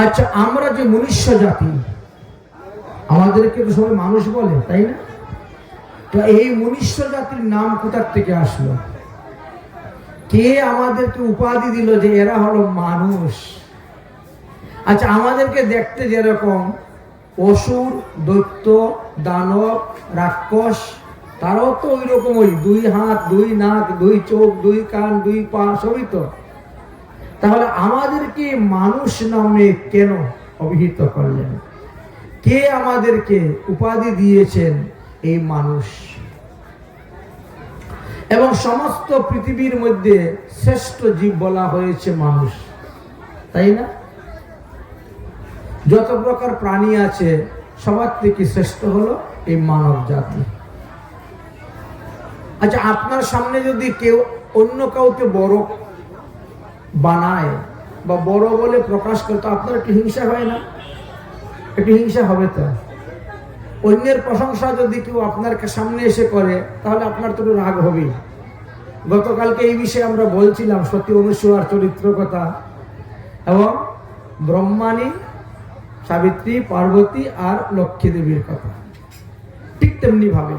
আচ্ছা, আমরা যে মনুষ্য জাতি, আমাদেরকে তো সবাই মানুষ বলে, তাই না? তো এই মনুষ্য জাতির নাম কোথার থেকে আসলো? কে আমাদেরকে উপাধি দিল যে এরা হলো মানুষ? আচ্ছা, আমাদেরকে দেখতে যেরকম অসুর, দৈত্য, দানব, রাক্ষস, তারাও তো ওই রকম, ওই 2 হাত 2 নাক 2 চোখ 2 কান 2 পা সবই তো। তাহলে আমাদেরকে মানুষ নামে কেন অভিহিত করলেন? কে আমাদেরকে উপাধি দিয়েছেন এই মানুষ? এবং সমস্ত পৃথিবীর মধ্যে শ্রেষ্ঠ জীব বলা হয়েছে মানুষ, তাই না? যত প্রকার প্রাণী আছে সবার থেকে শ্রেষ্ঠ হলো এই মানব জাতি। আচ্ছা, আপনার সামনে যদি কেউ অন্য কাউকে বড় বানায় বা বড় বলে প্রকাশ করে, তো আপনার একটু হিংসা হয় না? একটু হিংসা হবে তো। অন্যের প্রশংসা যদি কেউ আপনার সামনে এসে করে, তাহলে আপনার তো রাগ হবেই। গতকালকে এই বিষয়ে আমরা বলছিলাম সতী অনুসূয়ার চরিত্র কথা, এবং ব্রহ্মাণী, সাবিত্রী, পার্বতী আর লক্ষ্মী দেবীর কথা। ঠিক তেমনি ভাবে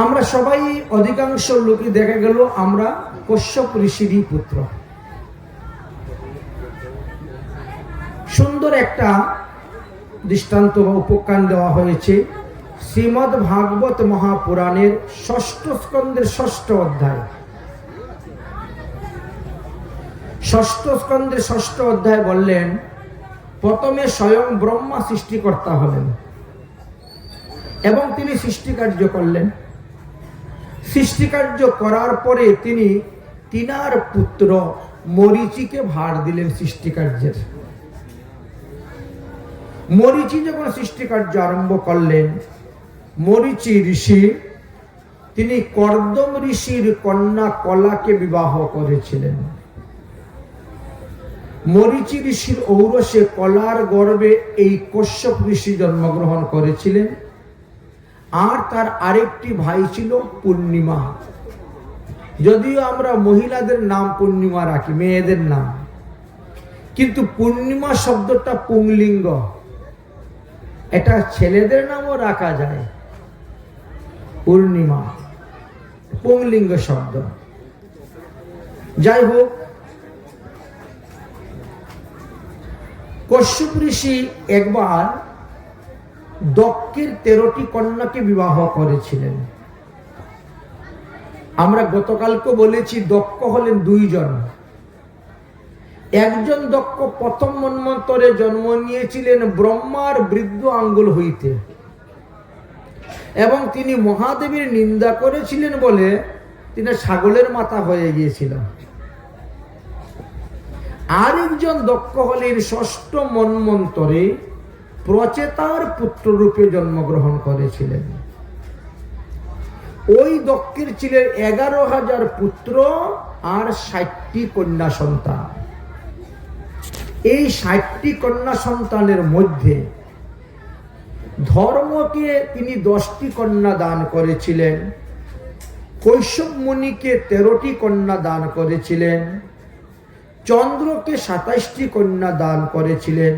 আমরা সবাই, অধিকাংশ লোকই দেখা গেল আমরা কশ্যপ ঋষিরই পুত্র। সুন্দর একটা দৃষ্টান্ত বা উপখ্যান দেওয়া হয়েছে শ্রীমদ্ ভাগবত মহাপুরাণের 6ষ্ঠ স্কন্ধের 6ষ্ঠ অধ্যায়। 6ষ্ঠ স্কন্ধের 6ষ্ঠ অধ্যায় বললেন, প্রথমে স্বয়ং ব্রহ্মা সৃষ্টিকর্তা হলেন এবং তিনি সৃষ্টিকার্য করলেন। সৃষ্টিকার্য করার পরে তিনি তিনার পুত্র মরীচিকে ভার দিলেন সৃষ্টিকার্যের। মরীচি যখন সৃষ্টিকার্য আরম্ভ করলেন, মরীচি ঋষি তিনি কর্দম ঋষির কন্যা কলাকে বিবাহ করেছিলেন। মরীচি ঋষির ঔরসে কলার গর্ভে এই কশ্যপ ঋষি জন্মগ্রহণ করেছিলেন। আর তার আরেকটি ভাই ছিল পূর্ণিমা। যদিও আমরা মহিলাদের নাম পূর্ণিমা রাখি, মেয়েদের নাম, কিন্তু পূর্ণিমা শব্দটা পুংলিঙ্গ, এটা ছেলেদের নামও রাখা যায়। পূর্ণিমা পুংলিঙ্গ শব্দ। যাই হোক, কশ্যপ ঋষি একবার দক্ষের 13টি কন্যাকে বিবাহ করেছিলেন। আমরা গতকালকে বলেছি দক্ষ হলেন 2 জন। একজন দক্ষ প্রথম মন্বন্তরে জন্ম নিয়েছিলেন ব্রহ্মার বৃদ্ধ আঙ্গুল হইতে, এবং তিনি মহাদেবের নিন্দা করেছিলেন বলে তিনি ছাগলের মাথা হয়ে গিয়েছিল। আরেকজন দক্ষ হলেন 6ষ্ঠ মন্বন্তরে প্রচেতার পুত্র রূপে জন্মগ্রহণ করেছিলেন। ওই দক্ষের ছিলেন 11,000 পুত্র আর 60টি কন্যা সন্তান। এই 60টি কন্যা সন্তানের মধ্যে ধর্মকে তিনি 10টি কন্যা দান করেছিলেন, কৈশব মুনিকে 13টি কন্যা দান করেছিলেন, চন্দ্রকে 27টি কন্যা দান করেছিলেন,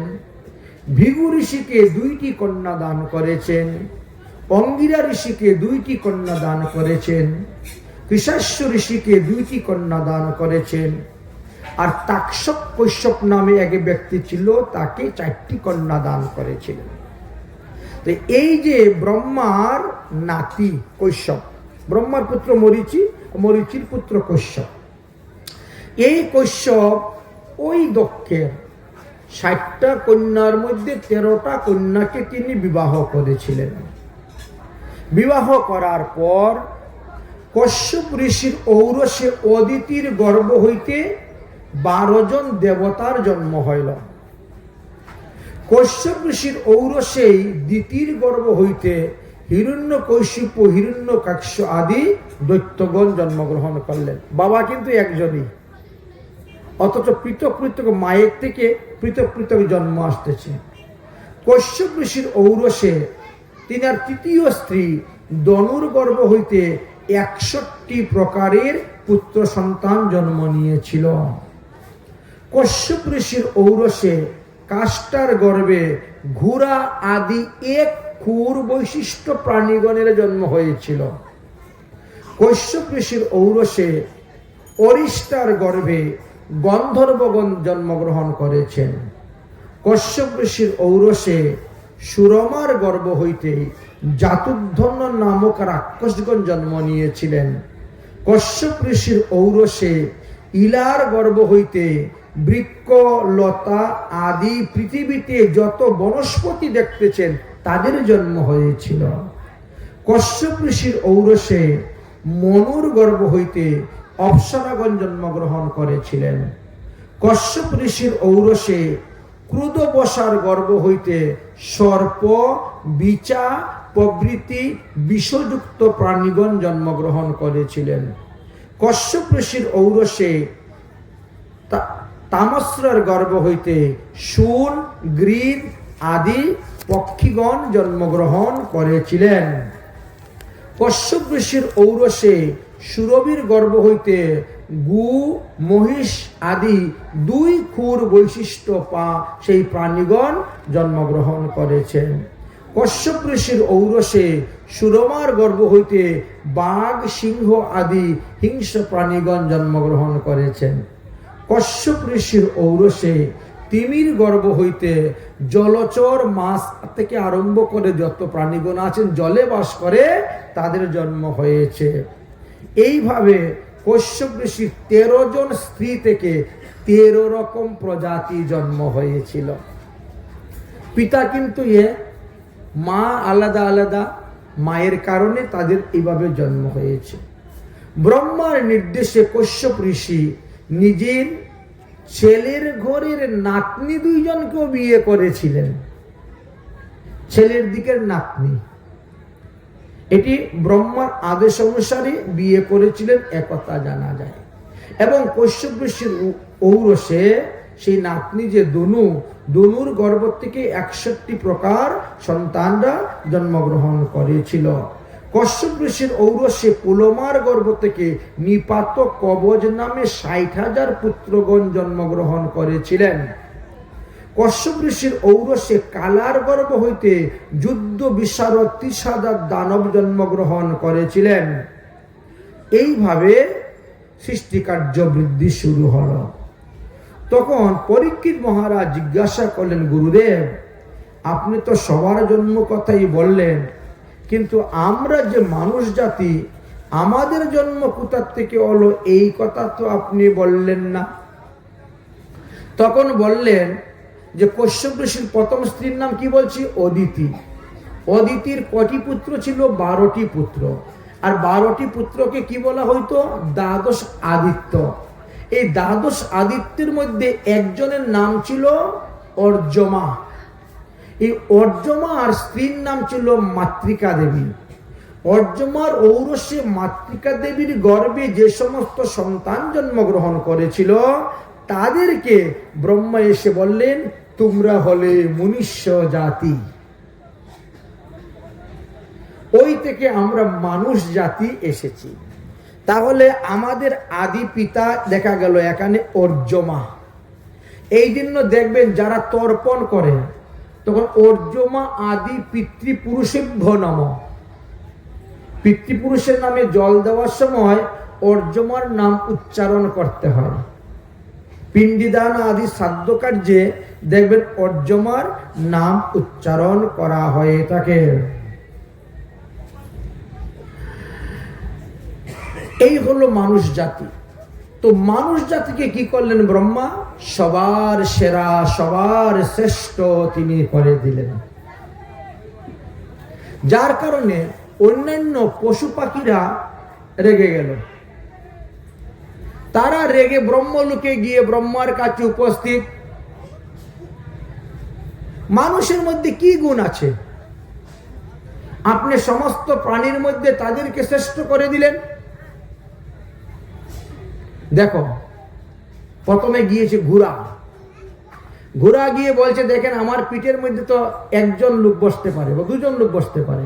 ভৃগু ঋষিকে 2টি কন্যা দান করেছেন, অঙ্গিরা ঋষিকে 2টি কন্যা দান করেছেন, কৃষাস্য ঋষিকে 2টি কন্যা দান করেছেন, আর তাক্ষক কৈশব নামে এক ব্যক্তি ছিল, তাকে 4টি কন্যা দান করেছিলেন। তো এই যে ব্রহ্মার নাতি কৈশব, ব্রহ্মার পুত্র মরীচি, মরীচির পুত্র কৈশব, এই কৈশব ওই দক্ষের 60টা কন্যার মধ্যে 13টা কন্যাকে তিনি বিবাহ করেছিলেন। বিবাহ করার পর কশ্যপ ঋষির ঔরসে অদিতির গর্ভ হইতে 12 জন দেবতার জন্ম হইল। কশ্যপ ঋষির ঔরসেই দ্বিতীয় গর্ভ হইতে হিরণ্যকশিপু, হিরণ্যকাক্ষ আদি দৈত্যগণ জন্মগ্রহণ করলেন। বাবা কিন্তু একজনই, অথচ পৃথক পৃথক মায়ের থেকে পৃথক পৃথক জন্ম আসতেছে। কশ্যপ ঋষির ঔরসে তিনার তৃতীয় স্ত্রী দনুর গর্ভ হইতে 61 প্রকারের পুত্র সন্তান জন্ম নিয়েছিল। কশ্যপ ঋষির ঔরসে কাষ্টার গর্ভে ঘোড়া আদি এক ক্ষুর বৈশিষ্ট্য প্রাণীগণের জন্ম হয়েছিল। কশ্যপ ঋষির ঔরসে অরিষ্টার গর্ভে গন্ধর্বগণ জন্মগ্রহণ করেছেন। কশ্যপ ঋষির ঔরসে সুরমার গর্ভ হইতে জাতুধ্বন্য নামক রাক্ষসগণ জন্ম নিয়েছিলেন। কশ্যপ ঋষির ঔরসে ইলার গর্ভ হইতে বৃক্ষ লতা আদি পৃথিবীতে যত বনস্পতি দেখতেছেন তাদের জন্ম হয়েছিল। কশ্যপ ঋষির ঔরসে মনুর গর্ভ হইতে অপ্সরাগণ জন্মগ্রহণ করেছিলেন। কশ্যপ ঋষির ঔরসে ক্রুদবসার গর্ভ হইতে সর্প বিচা প্রভৃতি বিষযুক্ত প্রাণীগণ জন্মগ্রহণ করেছিলেন। কশ্যপ ঋষির ঔরসে তামস্রার গর্ভ হইতে শূল গ্রীব আদি পক্ষীগণ জন্মগ্রহণ করেছিলেন। কশ্যপ ঋষির ঔরসে সুরভির গর্ভ হইতে গু মহিষ আদি দুই ক্ষুর বৈশিষ্ট্য সেই প্রাণীগণ জন্মগ্রহণ করেছেন। কশ্যপ ঋষির ঔরসে সুরমার গর্ভ হইতে বাঘ সিংহ আদি হিংস্র প্রাণীগণ জন্মগ্রহণ করেছেন। কশ্যপ ঋষির ঔরসে তিমির গর্ভ হইতে জলচর মাছ থেকে আরম্ভ করে যত প্রাণীগণ আছেন জলে বাস করে তাদের জন্ম হয়েছে। এইভাবে কশ্যপ ঋষির 13 জন স্ত্রী থেকে 13 রকম প্রজাতি জন্ম হয়েছিল। পিতা কিন্তু মা আলাদা আলাদা, মায়ের কারণে তাদের এইভাবে জন্ম হয়েছে। ব্রহ্মার নির্দেশে কশ্যপ ঋষি নিজের ছেলের ঘরের নাতনি 2 জনকেও বিয়ে করেছিলেন। ছেলের দিকের নাতনি, এটি ব্রহ্মার আদেশ অনুসারে বিয়ে করেছিলেন একথা জানা যায়। এবং কশ্যপ ঋষির ঔরসে সেই নাতনি যে দনুর গর্ভ থেকে 61 প্রকার সন্তানরা জন্মগ্রহণ করেছিল। কশ্যপ ঋষির ঔরসে পুলমার গর্ভ থেকে নিপাত কবজ নামে 60,000 পুত্রগণ জন্মগ্রহণ করেছিলেন। কশ্যপ ঋষির ঔরসে কালার গর্ভ হইতে যুদ্ধ বিশারদ 30,000 দানব জন্মগ্রহণ করেছিলেন। এইভাবে সৃষ্টিকার্য বৃদ্ধি শুরু হলো। তখন পরীক্ষিত মহারাজ জিজ্ঞাসা করলেন, গুরুদেব আপনি তো সবার জন্ম কথাই বললেন, কিন্তু আমরা যে মানুষ জাতি আমাদের জন্ম কোথা থেকে হলো এই কথা তো আপনি বললেন না। তখন বললেন যে কশ্যপ ঋষির প্রথম স্ত্রীর নাম কি বলছি? অদিতি। অদিতির কটি পুত্র ছিল? 12টি পুত্র। আর 12টি পুত্রকে কি বলা হইতো? দ্বাদশ আদিত্য। এই দ্বাদশ আদিত্যের মধ্যে একজনের নাম ছিল অর্জমা। এই অর্জমা আর স্ত্রীর নাম ছিল মাতৃকা দেবী। অর্জমার ঔরসে মাতৃকা দেবীর গর্ভে যে সমস্ত সন্তান জন্মগ্রহণ করেছিল তাদেরকে ব্রহ্মা এসে বললেন, তোমরা হলে মনুষ্য জাতি। ওই থেকে আমরা মানুষ জাতি এসেছি। তাহলে আমাদের আদি পিতা দেখা গেল এখানে অর্জমা। এই জন্য দেখবেন যারা তর্পণ করে তখন অর্জমা আদি পিতৃপুরুষেভ্য নাম, পিতৃপুরুষের নামে জল দেওয়ার সময় অর্জমার নাম উচ্চারণ করতে হয়। পিণ্ডিদান আদি শ্রাদ্ধ কার্যে দেখবেন অর্জমার নাম উচ্চারণ করা হয়ে থাকে। এই হলো মানুষ জাতি। তো মানুষ জাতিকে কি করলেন ব্রহ্মা? সবার সেরা, সবার শ্রেষ্ঠ তিনি করে দিলেন। যার কারণে অন্যান্য পশু পাখিরা রেগে গেল। তারা রেগে ব্রহ্মলোকে গিয়ে ব্রহ্মার কাছে উপস্থিত, মানুষের মধ্যে কি গুণ আছে আপনি সমস্ত প্রাণীর মধ্যে তাদেরকে শ্রেষ্ঠ করে দিলেন? দেখো, প্রথমে গিয়েছে ঘোড়া। ঘোড়া গিয়ে বলছে, দেখেন আমার পিঠের মধ্যে তো একজন লোক বসতে পারে বা 2 জন লোক বসতে পারে,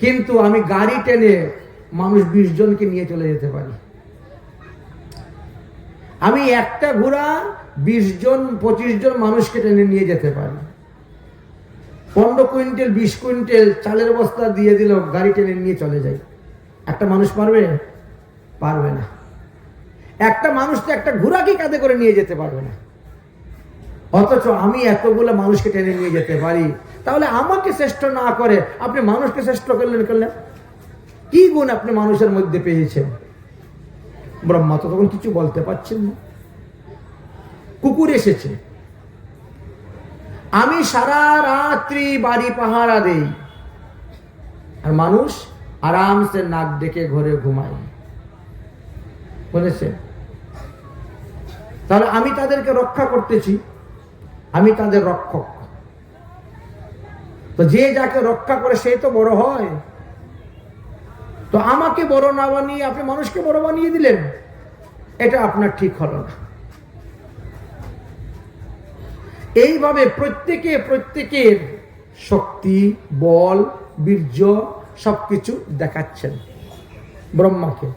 কিন্তু আমি গাড়ি টেনে মানুষ 20 জনকে নিয়ে চলে যেতে পারি। আমি একটা ঘোড়া 20 জন 25 জন মানুষকে টেনে নিয়ে যেতে পারি। 15 কুইন্টাল 20 কুইন্টাল চালের বস্তা দিয়ে দিল, গাড়ি টেনে নিয়ে চলে যায়। একটা মানুষ পারবে? পারবে না। একটা মানুষ তো একটা ঘোড়াকে কাঁধে করে নিয়ে যেতে পারবে না। অথচ আমি এতগুলো মানুষকে টেনে নিয়ে যেতে পারি। তাহলে আমাকে শ্রেষ্ঠ না করে আপনি মানুষকে শ্রেষ্ঠ করলেন। কি গুণ আপনি মানুষের মধ্যে পেয়েছেন? ব্রহ্মা তো তখন কিছু বলতে পারছেন না। কুকুর এসেছে, আমি সারা রাত্রি বাড়ি পাহারা দেই, আর মানুষ আরামসে নাক ডেকে ঘরে ঘুমায়। বুঝেছে? তাহলে আমি তাদেরকে রক্ষা করতেছি, আমি তাদের রক্ষক। তো যে যাকে রক্ষা করে সেই তো বড় হয়। তো আমাকে বড় না বানিয়ে আপনি মানুষকে বড় বানিয়ে দিলেন, এটা আপনার ঠিক হলো না। এইভাবে প্রত্যেকের শক্তি, বল, বীর্য সবকিছু দেখাচ্ছেন ব্রহ্মাকে।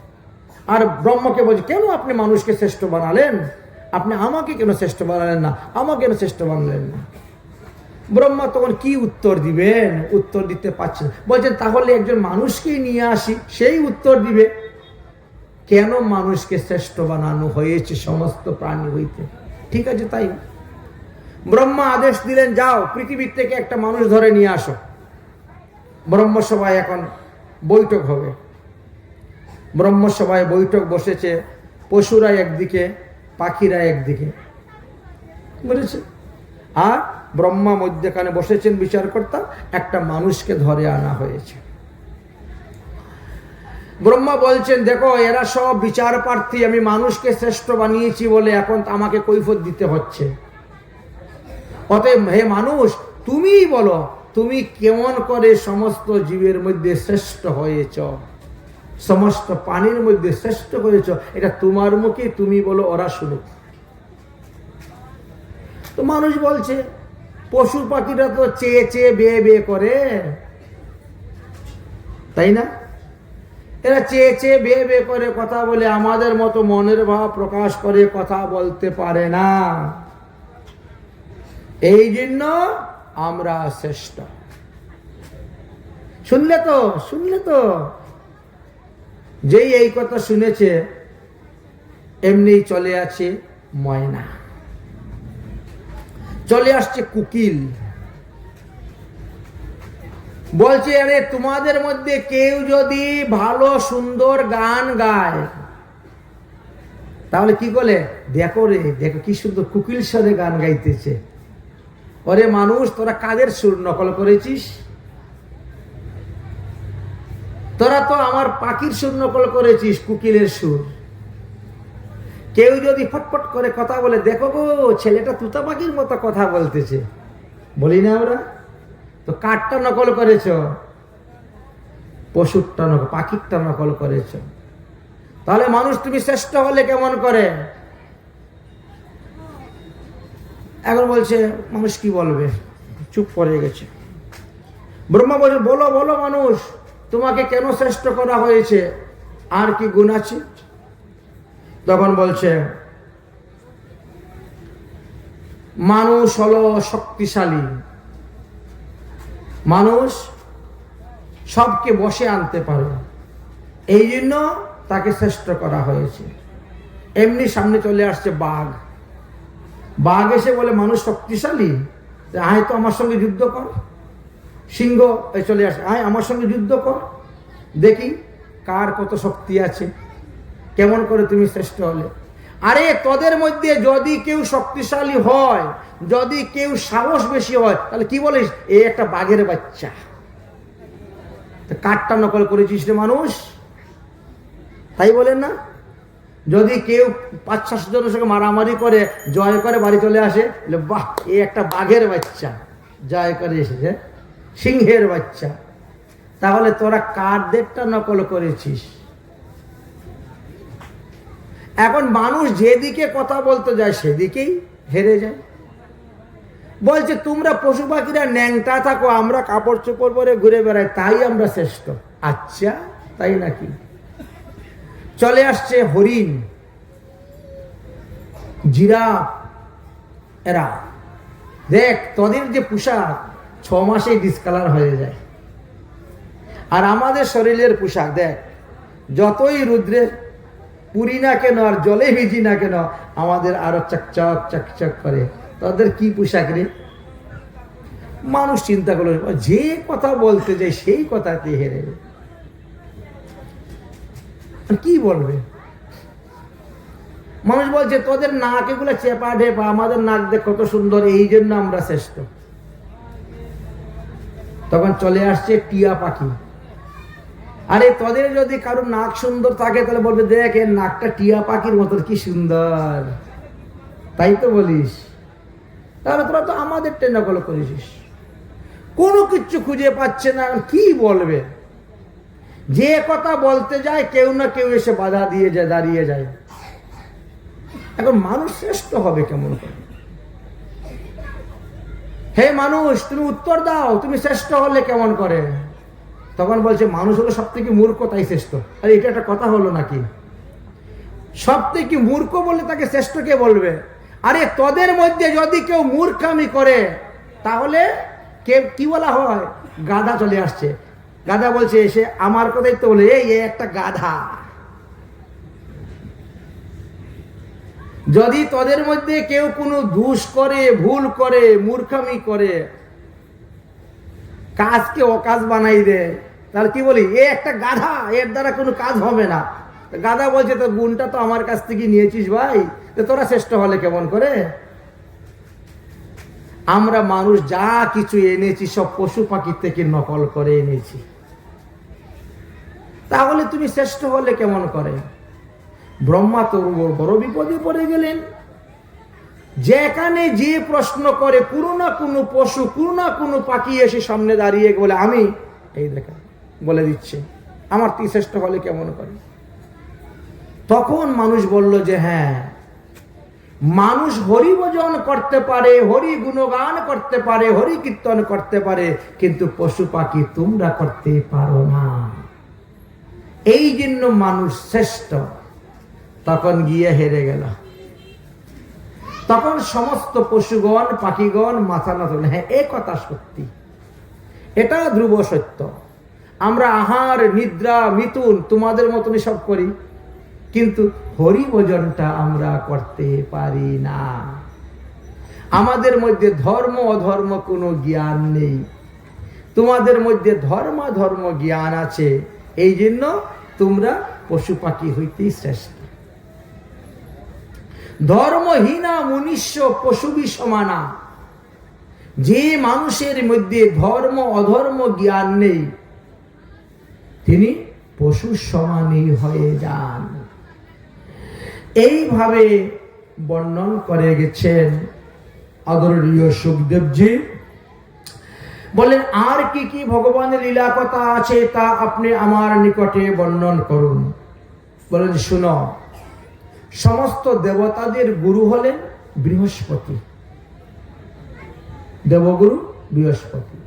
আর ব্রহ্মাকে বলছে, কেন আপনি মানুষকে শ্রেষ্ঠ বানালেন? আপনি আমাকে কেন শ্রেষ্ঠ বানালেন না? আমাকে কেন শ্রেষ্ঠ বানালেন না? ব্রহ্মা তখন কি উত্তর দিবেন? উত্তর দিতে পারছেন। বলছেন, তাহলে একজন মানুষকেই নিয়ে আসি, সেই উত্তর দিবে কেন মানুষকে শ্রেষ্ঠ বানানো হয়েছে সমস্ত প্রাণী হইতে। ঠিক আছে, তাই ব্রহ্মা আদেশ দিলেন, যাও পৃথিবীর থেকে একটা মানুষ ধরে নিয়ে আসো। ব্রহ্মসভায় এখন বৈঠক হবে। ব্রহ্মসভায় বৈঠক বসেছে, পশুরা একদিকে, পাখিরা একদিকে, বুঝেছে? আর ব্রহ্মা মধ্যখানে বসেছেন বিচারকর্তা। একটা মানুষকে ধরে আনা হয়েছে। ব্রহ্মা বলছেন, দেখো এরা সব বিচার প্রার্থী, আমি মানুষকে শ্রেষ্ঠ বানিয়েছি বলে এখন আমাকে কৈফিয়ত দিতে হচ্ছে। অতএব হে মানুষ, তুমিই বলো, তুমি কেমন করে সমস্ত জীবের মধ্যে শ্রেষ্ঠ হয়েছ, সমস্ত প্রাণীর মধ্যে শ্রেষ্ঠ হয়েছ, এটা তোমার মুখে তুমি বলো, ওরা শুনুক। তো মানুষ বলছে, পশু পাখিরা তো চেয়ে চেয়ে বেয়ে বেয়ে করে, তাই না? এরা চেয়ে চেয়ে বেয়ে বেয়ে করে কথা বলে, আমাদের মতো মনের ভাব প্রকাশ করে কথা বলতে পারে না। এই জন্য আমরা শ্রেষ্ঠ। শুনলে তো যেই এই কথা শুনেছে, এমনি চলে আছে ময়না, চলে আসছে কুকিল। বলছে, আরে তোমাদের মধ্যে কেউ যদি ভালো সুন্দর গান গায়, তাহলে কি করে? দেখো রে, দেখো কি সুন্দর কুকিল স্বরে গান গাইতেছে। ওরে মানুষ, তোরা কাদের সুর নকল করেছিস? তোরা তো আমার পাখির সুর নকল করেছিস, কুকিলের সুর। কেউ যদি ফটফট করে কথা বলে, দেখো গো ছেলেটা তুতা পাখির মতো কথা বলতেছে, বলি না আমরা? তো কাঠটা নকল করেছ, পশুরটা নকল, পাখিরটা নকল করেছ। তাহলে মানুষ তুমি শ্রেষ্ঠ হলে কেমন করে? এখন বলছে, মানুষ কি বলবে, চুপ করে গেছে। ব্রহ্মা বলছে, বলো বলো মানুষ, তোমাকে কেন শ্রেষ্ঠ করা হয়েছে, আর কি গুণ আছে? তখন বলছে, মানুষ হলো শক্তিশালী, মানুষ সবকে বশে আনতে পারে, এই জন্য তাকে শ্রেষ্ঠ করা হয়েছে। এমনি সামনে চলে আসছে বাঘ। বাঘ এসে বলে, মানুষ শক্তিশালী, আয় তো আমার সঙ্গে যুদ্ধ কর। সিংহ চলে আসে, আয় আমার সঙ্গে যুদ্ধ কর, দেখি কার কত শক্তি আছে, কেমন করে তুমি শ্রেষ্ঠ হলে। আরে তোদের মধ্যে যদি কেউ শক্তিশালী হয়, যদি কেউ সাহস বেশি হয়, তাহলে কি বলিস, এই একটা বাঘের বাচ্চা, কাঠটা নকল করেছিস রে মানুষ, তাই বলেন না? যদি কেউ ৫-৬ জনের সঙ্গে মারামারি করে জয় করে বাড়ি চলে আসে, বাহ এই একটা বাঘের বাচ্চা জয় করে এসেছে, সিংহের বাচ্চা। তাহলে তোরা কাঠদেরটা নকল করেছিস। এখন মানুষ যেদিকে কথা বলতে যায় সেদিকেই হেরে যায়। বলছে, তোমরা পশু পাখিরা ন্যাংটা থাকো, আমরা কাপড় চোপড় পরে ঘুরে বেড়াই, তাই আমরা শ্রেষ্ঠ। আচ্ছা, তাই নাকি? চলে আসছে হরিণ। জিরাফ, এরা দেখ তোদের যে পোশাক 6 মাসেই ডিসকালার হয়ে যায়, আর আমাদের শরীরের পোশাক দেখ যতই রুদ্রে পুরি না কেন আর জলে ভিজি না কেন আমাদের আরো চকচক চকচক করে। তাদের কি পোশাক রে? মানুষ চিন্তা করলো, যে কথা বলতে যায় সেই কথাতে হেরে কি বলবে? মানুষ বলছে তোদের নাক এগুলো চেপা ঢেপা, আমাদের নাক দেখ কত সুন্দর, এই জন্য আমরা শ্রেষ্ঠ। তখন চলে আসছে টিয়া পাখি। আরে তোদের যদি কারো নাক সুন্দর থাকে তাহলে বলবে দেখ এর নাকটা টিয়া পাখির মতো, কি সুন্দর, তাই তো বলিস। তাহলে তোরা তো আমাদের টেন্ডাকল করেছিস, কোনো কিছু খুঁজে পাচ্ছে না, কি বলবে? যে কথা বলতে যায় কেউ না কেউ এসে বাধা দিয়ে যায়, দাঁড়িয়ে যায়। এখন মানুষ শ্রেষ্ঠ হবে কেমন করে? হে মানুষ, তুমি উত্তর দাও, তুমি শ্রেষ্ঠ হলে কেমন করে? তখন বলছে মানুষ হলো সব থেকে মূর্খ, তাই শ্রেষ্ঠ। আরে এটা একটা কথা হলো নাকি? সব থেকে মূর্খ বলে তাকে শ্রেষ্ঠ কে বলবে? আরে তোদের মধ্যে যদি কেউ মূর্খামি করে তাহলে কে কি বলা হয়? গাধা চলে আসছে। গাধা বলছে এসে আমার কথাই তো বলে, এই একটা গাধা। যদি তোদের মধ্যে কেউ কোনো দোষ করে, ভুল করে, মূর্খামি করে, কাজকে অকাজ বানাই দেয়, তাহলে কি বলি? এ একটা গাধা, এর দ্বারা কোনো কাজ হবে না। গাধা বলছে তোর গুণটা তো আমার কাছ থেকে নিয়েছিস ভাই, তো তোরা শ্রেষ্ঠ হলে কেমন করে? আমরা মানুষ যা কিছু এনেছি সব পশু পাখি থেকে নকল করে এনেছি, তাহলে তুমি শ্রেষ্ঠ হলে কেমন করে? ব্রহ্মা তো বড় বিপদে পড়ে গেলেন। যেখানে যে প্রশ্ন করে কোনো না কোনো পশু, কোনো না কোনো পাখি এসে সামনে দাঁড়িয়ে বলে আমি এই দেখা বলে দিচ্ছে আমার তুই শ্রেষ্ঠ হলে কেমন করে? তখন মানুষ বলল যে হ্যাঁ, মানুষ হরি ভজন করতে পারে, হরি গুণগান করতে পারে, হরি কীর্তন করতে পারে, কিন্তু পশু পাখি তোমরা করতে পারো না, এই জন্য মানুষ শ্রেষ্ঠ। তখন গিয়ে হেরে গেল। তখন সমস্ত পশুগণ পাখিগণ মাথা না তুলে, হ্যাঁ এ কথা সত্যি, এটা ধ্রুব সত্য। আমরা আহার নিদ্রা মিথুন তোমাদের মতনই সব করি, কিন্তু হরি ভজনটা আমরা করতে পারি না। আমাদের মধ্যে ধর্ম অধর্ম কোনো জ্ঞান নেই, তোমাদের মধ্যে ধর্ম জ্ঞান আছে, এই জন্য তোমরা পশু পাখি হইতেই শ্রেষ্ঠ। ধর্মহীনা মনুষ্য পশুবি সমানা। যে মানুষের মধ্যে ধর্ম অধর্ম জ্ঞান নেই তিনি পশুর সমানই হয়ে যান। এইভাবে বর্ণন করে গেছেন আদরণীয় সুখদেবজি। বলেন আর কি কি ভগবানের লীলা কথা আছে তা আপনি আমার নিকটে বর্ণন করুন। বলেন শুনো, সমস্ত দেবতাদের গুরু হলেন বৃহস্পতি, দেবগুরু বৃহস্পতি,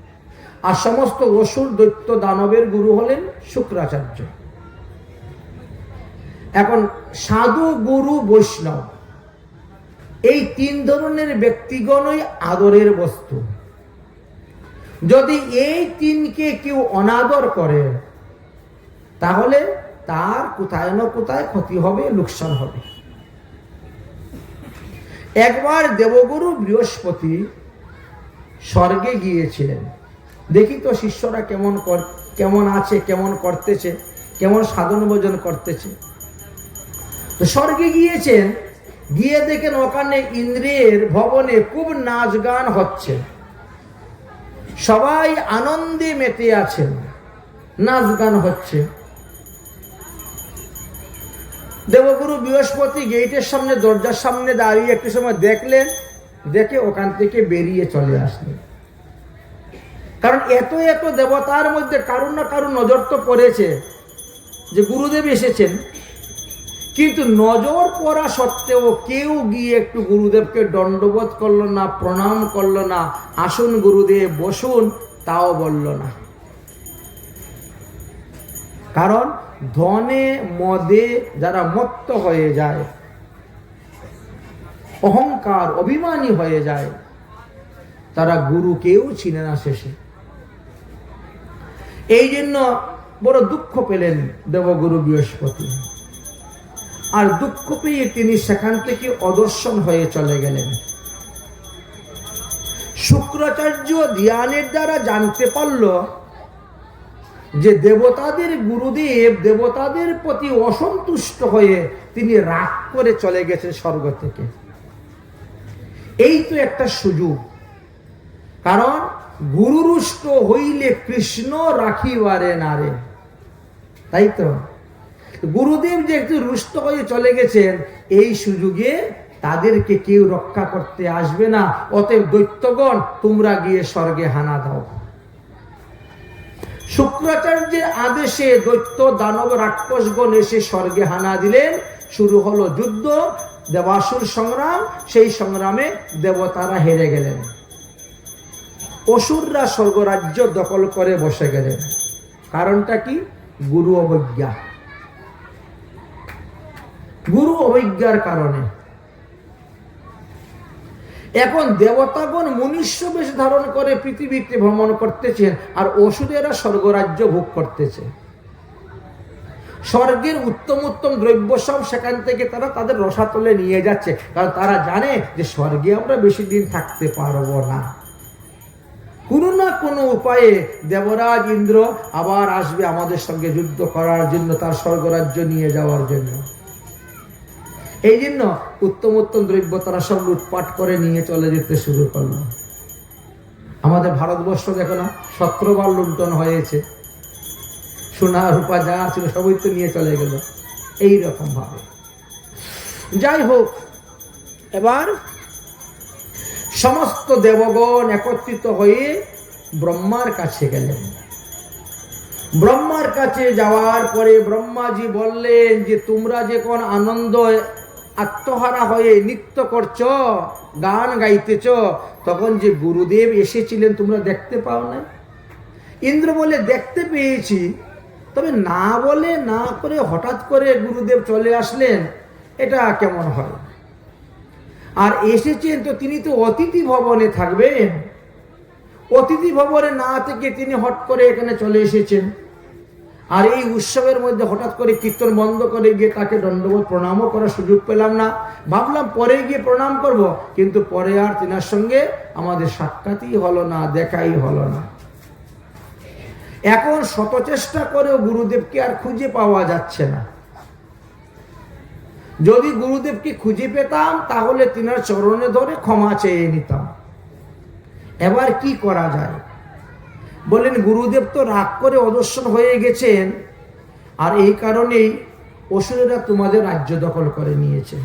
আর সমস্ত অসুর দৈত্য দানবের গুরু হলেন শুক্রাচার্য। এখন সাধু গুরু বৈষ্ণব এই 3 ধরনের ব্যক্তিগণই আদরের বস্তু। যদি এই 3কে কেউ অনাদর করে তাহলে তার কোথায় না কোথায় ক্ষতি হবে, লোকসান হবে। একবার দেবগুরু বৃহস্পতি স্বর্গে গিয়েছিলেন। দেখি তো শিষ্যরা কেমন আছে, কেমন করতেছে, কেমন সাধন ভোজন করতেছে। তো স্বর্গে গিয়েছেন, গিয়ে দেখেন ওখানে ইন্দ্রের ভবনে খুব নাচ গান হচ্ছে, সবাই আনন্দে মেতে আছেন, নাচ গান হচ্ছে। দেবগুরু বৃহস্পতি গেটের সামনে, দরজার সামনে দাঁড়িয়ে একটু সময় দেখলেন, দেখে ওখান থেকে বেরিয়ে চলে আসলেন। কারণ এত এত দেবতার মধ্যে কারুর না কারুর নজর তো পড়েছে যে গুরুদেব এসেছেন, কিন্তু নজর পড়া সত্ত্বেও কেউ গিয়ে একটু গুরুদেবকে দণ্ডবোধ করলো না, প্রণাম করলো না, আসুন গুরুদেব বসুন তাও বলল না। কারণ ধনে মদে যারা মত্ত হয়ে যায় অহংকার, অভিমানী হয়ে যায়, তারা গুরুকেও চিনে না শেষে। এই জন্য বড় দুঃখ পেলেন দেবগুরু বৃহস্পতি। আর দুঃখ পেয়ে তিনি সেখান থেকে অদর্শন হয়ে চলে গেলেন। শুক্রাচার্য ধ্যানের দ্বারা জানতে পারল যে দেবতাদের গুরুদেব দেবতাদের প্রতি অসন্তুষ্ট হয়ে তিনি রাগ করে চলে গেছেন স্বর্গ থেকে। এই তো একটা সুযোগ, কারণ গুরুরুষ্ট হইলে কৃষ্ণ রাখিবারে নারে। তাই তো গুরুদেব যে একটু রুষ্ট হয়ে চলে গেছেন, এই সুযোগে তাদেরকে কেউ রক্ষা করতে আসবে না। অতএব দৈত্যগণ, তোমরা গিয়ে স্বর্গে হানা দাও। শুক্রাচার্যের আদেশে দৈত্য দানব রাক্ষসগণ এসে স্বর্গে হানা দিলেন। শুরু হলো যুদ্ধ, দেবাসুর সংগ্রাম। সেই সংগ্রামে দেবতারা হেরে গেলেন। অসুররা স্বর্গরাজ্য দখল করে বসে গেলেন। কারণটা কি? গুরু অবজ্ঞা। গুরু অবজ্ঞার কারণে এখন দেবতাগণ মনুষ্য বেশ ধারণ করে পৃথিবীতে ভ্রমণ করতেছেন, আর অসুরেরা স্বর্গরাজ্য ভোগ করতেছে। স্বর্গের উত্তম উত্তম দ্রব্য সব সেখান থেকে তারা তাদের রসাতলে নিয়ে যাচ্ছে, কারণ তারা জানে যে স্বর্গে আমরা বেশি দিন থাকতে পারবো না। কোনো না কোনো উপায়ে দেবরাজ ইন্দ্র আবার আসবে আমাদের সঙ্গে যুদ্ধ করার জন্য, তার স্বর্গরাজ্য নিয়ে যাওয়ার জন্য। এই জন্য উত্তম উত্তম দ্রব্য তারা সব লুটপাট করে নিয়ে চলে যেতে শুরু করলো। আমাদের ভারতবর্ষ দেখো না, 17 বার লুণ্ঠন হয়েছে। সোনা রূপা যা ছিল সবই তো নিয়ে চলে গেল। এইরকম ভাবে যাই হোক, এবার সমস্ত দেবগণ একত্রিত হয়ে ব্রহ্মার কাছে গেলেন। ব্রহ্মার কাছে যাওয়ার পরে ব্রহ্মাজি বললেন যে তোমরা যে কোন আনন্দ আত্মহারা হয়ে নৃত্য করছ, গান গাইতেছ, তখন যে গুরুদেব এসেছিলেন তোমরা দেখতে পাও না? ইন্দ্র বলে দেখতে পেয়েছি, তবে না বলে না করে হঠাৎ করে গুরুদেব চলে আসলেন, এটা কেমন হয়? আর এসেছেন তো তিনি তো অতিথি ভবনে থাকবেন। অতিথি ভবনে না থেকে তিনি হট করে এখানে চলে এসেছেন। আর এই উৎসবের মধ্যে হঠাৎ করে কীর্তন বন্ধ করে গিয়ে তাকে দণ্ডবোধ প্রণামও করার সুযোগ পেলাম না। ভাবলাম পরে গিয়ে প্রণাম করব, কিন্তু পরে আর তিনার সঙ্গে আমাদের সাক্ষাৎই হলো না, দেখাই হলো না। এখন শত চেষ্টা করেও গুরুদেবকে আর খুঁজে পাওয়া যাচ্ছে না। যদি গুরুদেবকে খুঁজে পেতাম তাহলে তিনার চরণে ধরে ক্ষমা চেয়ে নিতাম। এবার কি করা যায়? বলেন গুরুদেব তো রাগ করে অদর্শন হয়ে গেছেন, আর এই কারণেই অসুরেরা তোমাদের রাজ্য দখল করে নিয়েছে।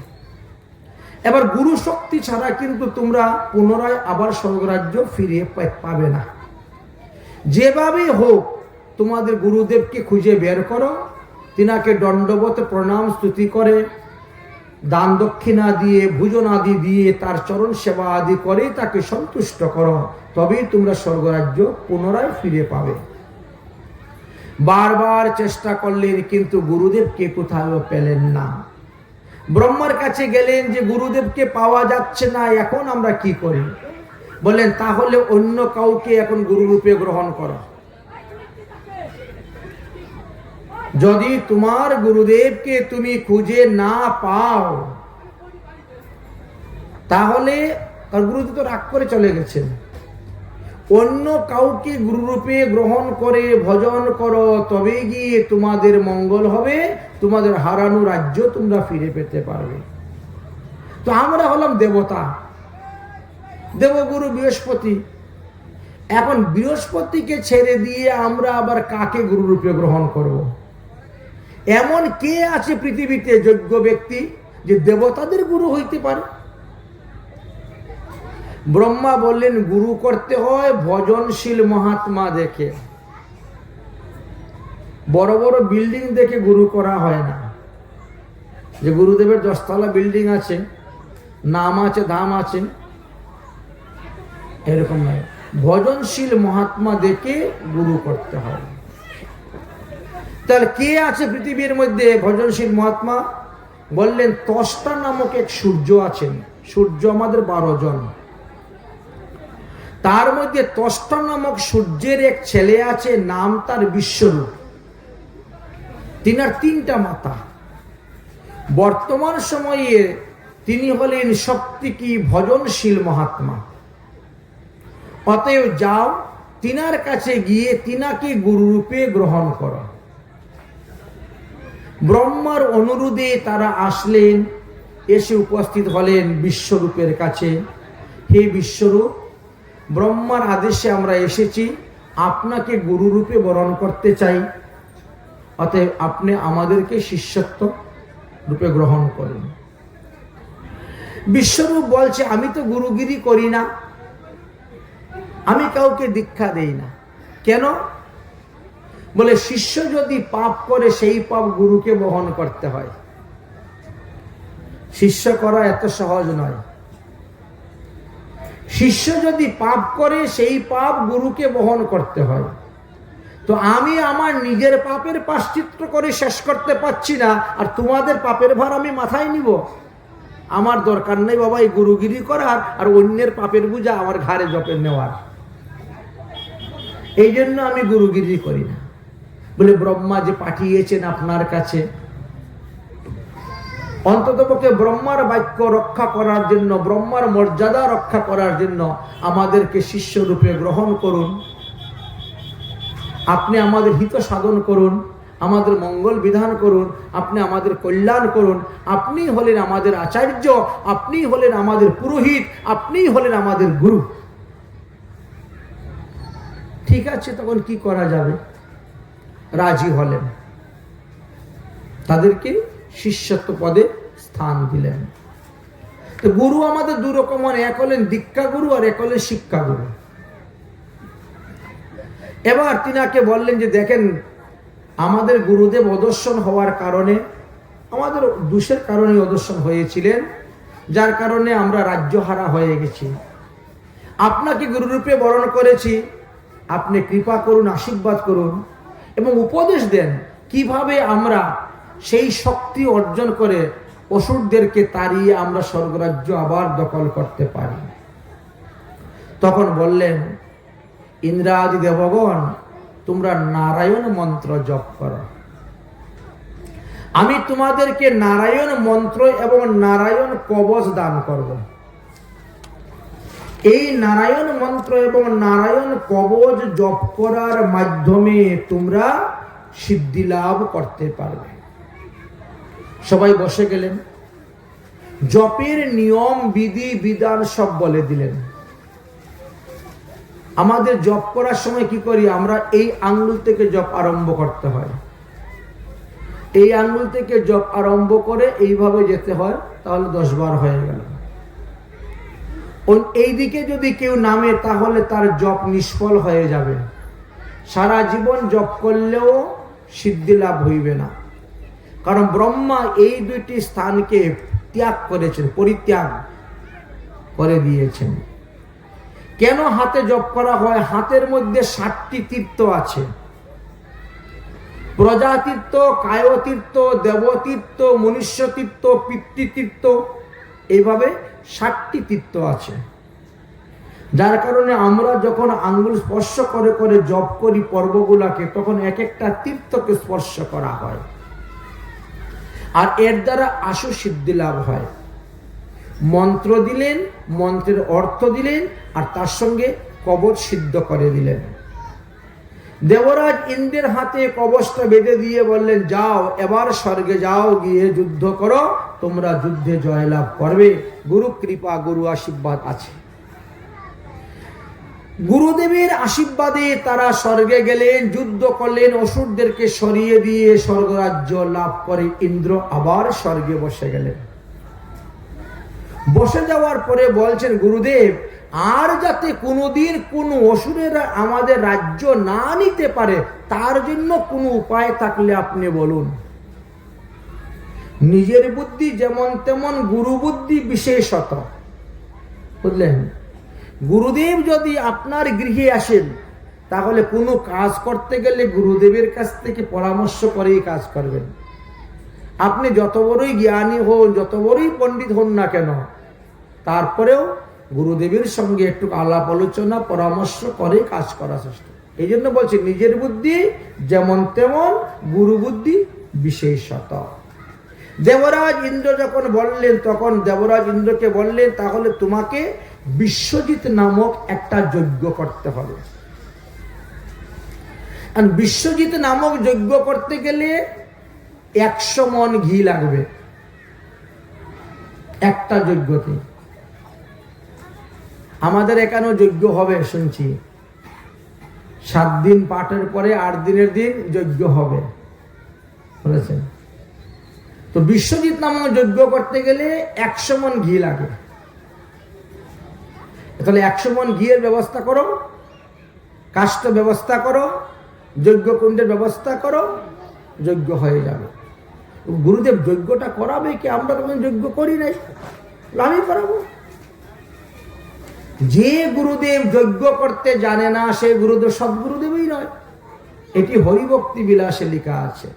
এবার গুরু শক্তি ছাড়া কিন্তু তোমরা পুনরায় আবার স্বর্গরাজ্য ফিরিয়ে পাবে না। যেভাবে হোক তোমাদের গুরুদেবকে খুঁজে বের করো, তিনাকে দণ্ডবত প্রণাম স্তুতি করে, দান দক্ষিণা দিয়ে, ভোজন আদি দিয়ে, তার চরণ সেবা আদি করে তাকে সন্তুষ্ট করো, তবেই তোমরা স্বর্গরাজ্য পুনরায় ফিরে পাবে। বারবার চেষ্টা করলেন, কিন্তু গুরুদেবকে কোথাও পেলেন না। ব্রহ্মার কাছে গেলেন যে গুরুদেবকে পাওয়া যাচ্ছে না, এখন আমরা কি করি? বলেন তাহলে অন্য কাউকে এখন গুরুরূপে গ্রহণ করো। যদি তোমার গুরুদেবকে তুমি খুঁজে না পাও, তাহলে গুরুদেব তো রাগ করে চলে গেছেন, অন্য কাউকে গুরুরূপে গ্রহণ করে ভজন করো, তবে গিয়ে তোমাদের মঙ্গল হবে, তোমাদের হারানো রাজ্য তোমরা ফিরে পেতে পারবে। তো আমরা হলাম দেবতা, দেবগুরু বৃহস্পতি। এখন বৃহস্পতিকে ছেড়ে দিয়ে আমরা আবার কাকে গুরুরূপে গ্রহণ করব? এমন কে আছে পৃথিবীতে যোগ্য ব্যক্তি যে দেবতাদের গুরু হইতে পারে? ব্রহ্মা বললেন গুরু করতে হয় ভজনশীল মহাত্মা দেখে। বড় বড় বিল্ডিং দেখে গুরু করা হয় না। যে গুরুদেবের 10 তলা বিল্ডিং আছে, নাম আছে, দাম আছে, এরকম নয়। ভজনশীল মহাত্মা দেখে গুরু করতে হয়। তাহলে কে আছে পৃথিবীর মধ্যে ভজনশীল মহাত্মা? বললেন ত্বষ্টা নামক এক সূর্য আছেন, সূর্য আমাদের 12 জন। তার মধ্যে ত্বষ্টা নামক সূর্যের এক ছেলে আছে, নাম তার বিশ্বরূপ। তিনার 3টা মাথা। বর্তমান সময়ে তিনি হলেন সত্যিকি ভজনশীল মহাত্মা। অতএব যাও, তিনার কাছে গিয়ে তিনাকে গুরুরূপে গ্রহণ করো। ব্রহ্মার অনুরোধে তারা আসলেন, এসে উপস্থিত হলেন বিশ্বরূপের কাছে। হে বিশ্বরূপ, ব্রহ্মার আদেশে আমরা এসেছি, আপনাকে গুরুরূপে বরণ করতে চাই। অতএব আপনি আমাদেরকে শিষ্যত্ব রূপে গ্রহণ করুন। বিশ্বরূপ বলছে, আমি তো গুরুগিরি করি না, আমি কাউকে দীক্ষা দেই না। কেন? বলে, শিষ্য যদি পাপ করে সেই পাপ গুরুকে বহন করতে হয়। শিষ্য করা এত সহজ নয়। শিষ্য যদি পাপ করে সেই পাপ গুরুকে বহন করতে হয়। তো আমি আমার নিজের পাপের প্রায়শ্চিত্ত করে শেষ করতে পারছি না, আর তোমাদের পাপের ভার আমি মাথায় নিব? আমার দরকার নেই বাবা এই গুরুগিরি করার, আর অন্যের পাপের বোঝা আমার ঘাড়ে জপে নেওয়ার। এই জন্য আমি গুরুগিরি করি না। বলে, ব্রহ্মা যে পাঠিয়েছেন আপনার কাছে, অন্ততপক্ষে ব্রহ্মার বাক্য রক্ষা করার জন্য, ব্রহ্মার মর্যাদা রক্ষা করার জন্য আমাদেরকে শিষ্য রূপে গ্রহণ করুন। আপনি আমাদের হিত সাধন করুন, আমাদের মঙ্গল বিধান করুন, আপনি আমাদের কল্যাণ করুন। আপনিই হলেন আমাদের আচার্য, আপনিই হলেন আমাদের পুরোহিত, আপনিই হলেন আমাদের গুরু। ঠিক আছে, তখন কি করা যাবে? রাজি হলেন, তাদেরকে শিষ্যত্ব পদে স্থান দিলেন। তো গুরু আমাদের 2 রকম, এক হলেন দীক্ষা গুরু আর এক হলেন শিক্ষা গুরু। এবার তিনাকে বললেন যে, দেখেন, আমাদের গুরুদেব অদর্শন হওয়ার কারণে, আমাদের দোষের কারণে অদর্শন হয়েছিলেন, যার কারণে আমরা রাজ্যহারা হয়ে গেছি। আপনাকে গুরুরূপে বরণ করেছি, আপনি কৃপা করুন, আশীর্বাদ করুন এবং উপদেশ দেন কিভাবে আমরা সেই শক্তি অর্জন করে অসুরদেরকে তাড়িয়ে আমরা স্বর্গরাজ্য আবার দখল করতে পারি। তখন বললেন, ইন্দ্রাদি দেবগণ, তোমরা নারায়ণ মন্ত্র জপ করো। আমি তোমাদেরকে নারায়ণ মন্ত্র এবং নারায়ণ কবচ দান করব। এই নারায়ণ মন্ত্র এবং নারায়ণ কবচ জপ করার মাধ্যমে তোমরা সিদ্ধি লাভ করতে পারবে। সবাই বসে গেলেন, জপের নিয়ম বিধি বিধান সব বলে দিলেন। আমাদের জপ করার সময় কি করি আমরা? এই আঙ্গুল থেকে জপ আরম্ভ করতে হয়, এই আঙ্গুল থেকে জপ আরম্ভ করে এইভাবে যেতে হয়, তাহলে 10 বার হয়ে গেল। এই দিকে যদি কেউ নামে তাহলে তার জপ নিষ্ফল হয়ে যাবে, সারা জীবন জপ করলেও সিদ্ধি লাভ হইবে না। কারণ ব্রহ্মা এই 2টি স্থানকে ত্যাগ করেছেন, পরিত্যাগ করে দিয়েছেন। কেন হাতে জপ করা হয়? হাতের মধ্যে 7টি তীর্থ আছে, প্রজাতীর্থ, কায়তীর্থ, দেবতীর্থ, মনুষ্যতীর্থ, পিতৃতীর্থ, এইভাবে 7টি তীর্থ আছে। যার কারণে আমরা যখন আঙ্গুল স্পর্শ করে করে জপ করি পর্বগুলাকে, তখন এক একটা তীর্থকে স্পর্শ করা হয়, আর এর দ্বারা আশু সিদ্ধি লাভ হয়। মন্ত্র দিলেন, মন্ত্রের অর্থ দিলেন, আর তার সঙ্গে কবচ সিদ্ধ করে দিলেন। দেবরাজ ইন্দ্রের হাতে কবচটা বেঁধে দিয়ে বললেন, যাও, এবার স্বর্গে যাও, গিয়ে যুদ্ধ করো, তোমরা যুদ্ধে জয়লাভ করবে। গুরু কৃপা, গুরু আশীর্বাদ আছে। গুরুদেবের আশীর্বাদে তারা স্বর্গে গেলেন, যুদ্ধ করলেন, অসুরদেরকে সরিয়ে দিয়ে স্বর্গরাজ্য লাভ করে ইন্দ্র আবার স্বর্গে বসে গেলেন। বসে যাওয়ার পরে বলছেন, গুরুদেব, আর যাতে কোনোদিন কোনো অসুরেরা আমাদের রাজ্য না নিতে পারে, তার জন্য কোনো উপায় থাকলে আপনি বলুন। নিজের বুদ্ধি যেমন তেমন, গুরু বুদ্ধি বিশেষত। বুঝলেন? গুরুদেব যদি আপনার গৃহে আসেন, তাহলে কোনো কাজ করতে গেলে গুরুদেবের কাছ থেকে পরামর্শ করেই কাজ করবেন। আপনি যত বড়ই জ্ঞানী হন, যত বড়ই পণ্ডিত হন না কেন, তারপরেও গুরুদেবের সঙ্গে একটু আলাপ আলোচনা পরামর্শ করে কাজ করা চেষ্টা। এই জন্য বলছি নিজের বুদ্ধি যেমন তেমন, গুরু বুদ্ধি বিশেষত। দেবরাজ ইন্দ্র যখন বললেন, তখন দেবরাজ ইন্দ্রকে বললেন, তাহলে তোমাকে বিশ্বজিৎ নামক একটা যজ্ঞ করতে হবে। আর বিশ্বজিৎ নামক যজ্ঞ করতে গেলে 100 মণ ঘি লাগবে একটা যজ্ঞতে। আমাদের এখানেও যজ্ঞ হবে শুনছি, 7 দিন পাঠের পরে 8 দিনের দিন যজ্ঞ হবে বলেছেন। তো বিশ্বজিৎ নামক যজ্ঞ করতে গেলে 100 মণ ঘি লাগে। তাহলে 100 মণ ঘিয়ের ব্যবস্থা করো, কাষ্ঠ ব্যবস্থা করো, যজ্ঞ কুণ্ডের ব্যবস্থা করো, যজ্ঞ হয়ে যাবে। গুরুদেব যজ্ঞটা করাবে কি? আমরা তখন যজ্ঞ করি নাই, আমি করাবো। যে গুরুদেব যজ্ঞ করতে জানে না সে গুরুদেব সদ্গুরুদেবই নয়। এটি হরিভক্তি বিলাসে লেখা আছে।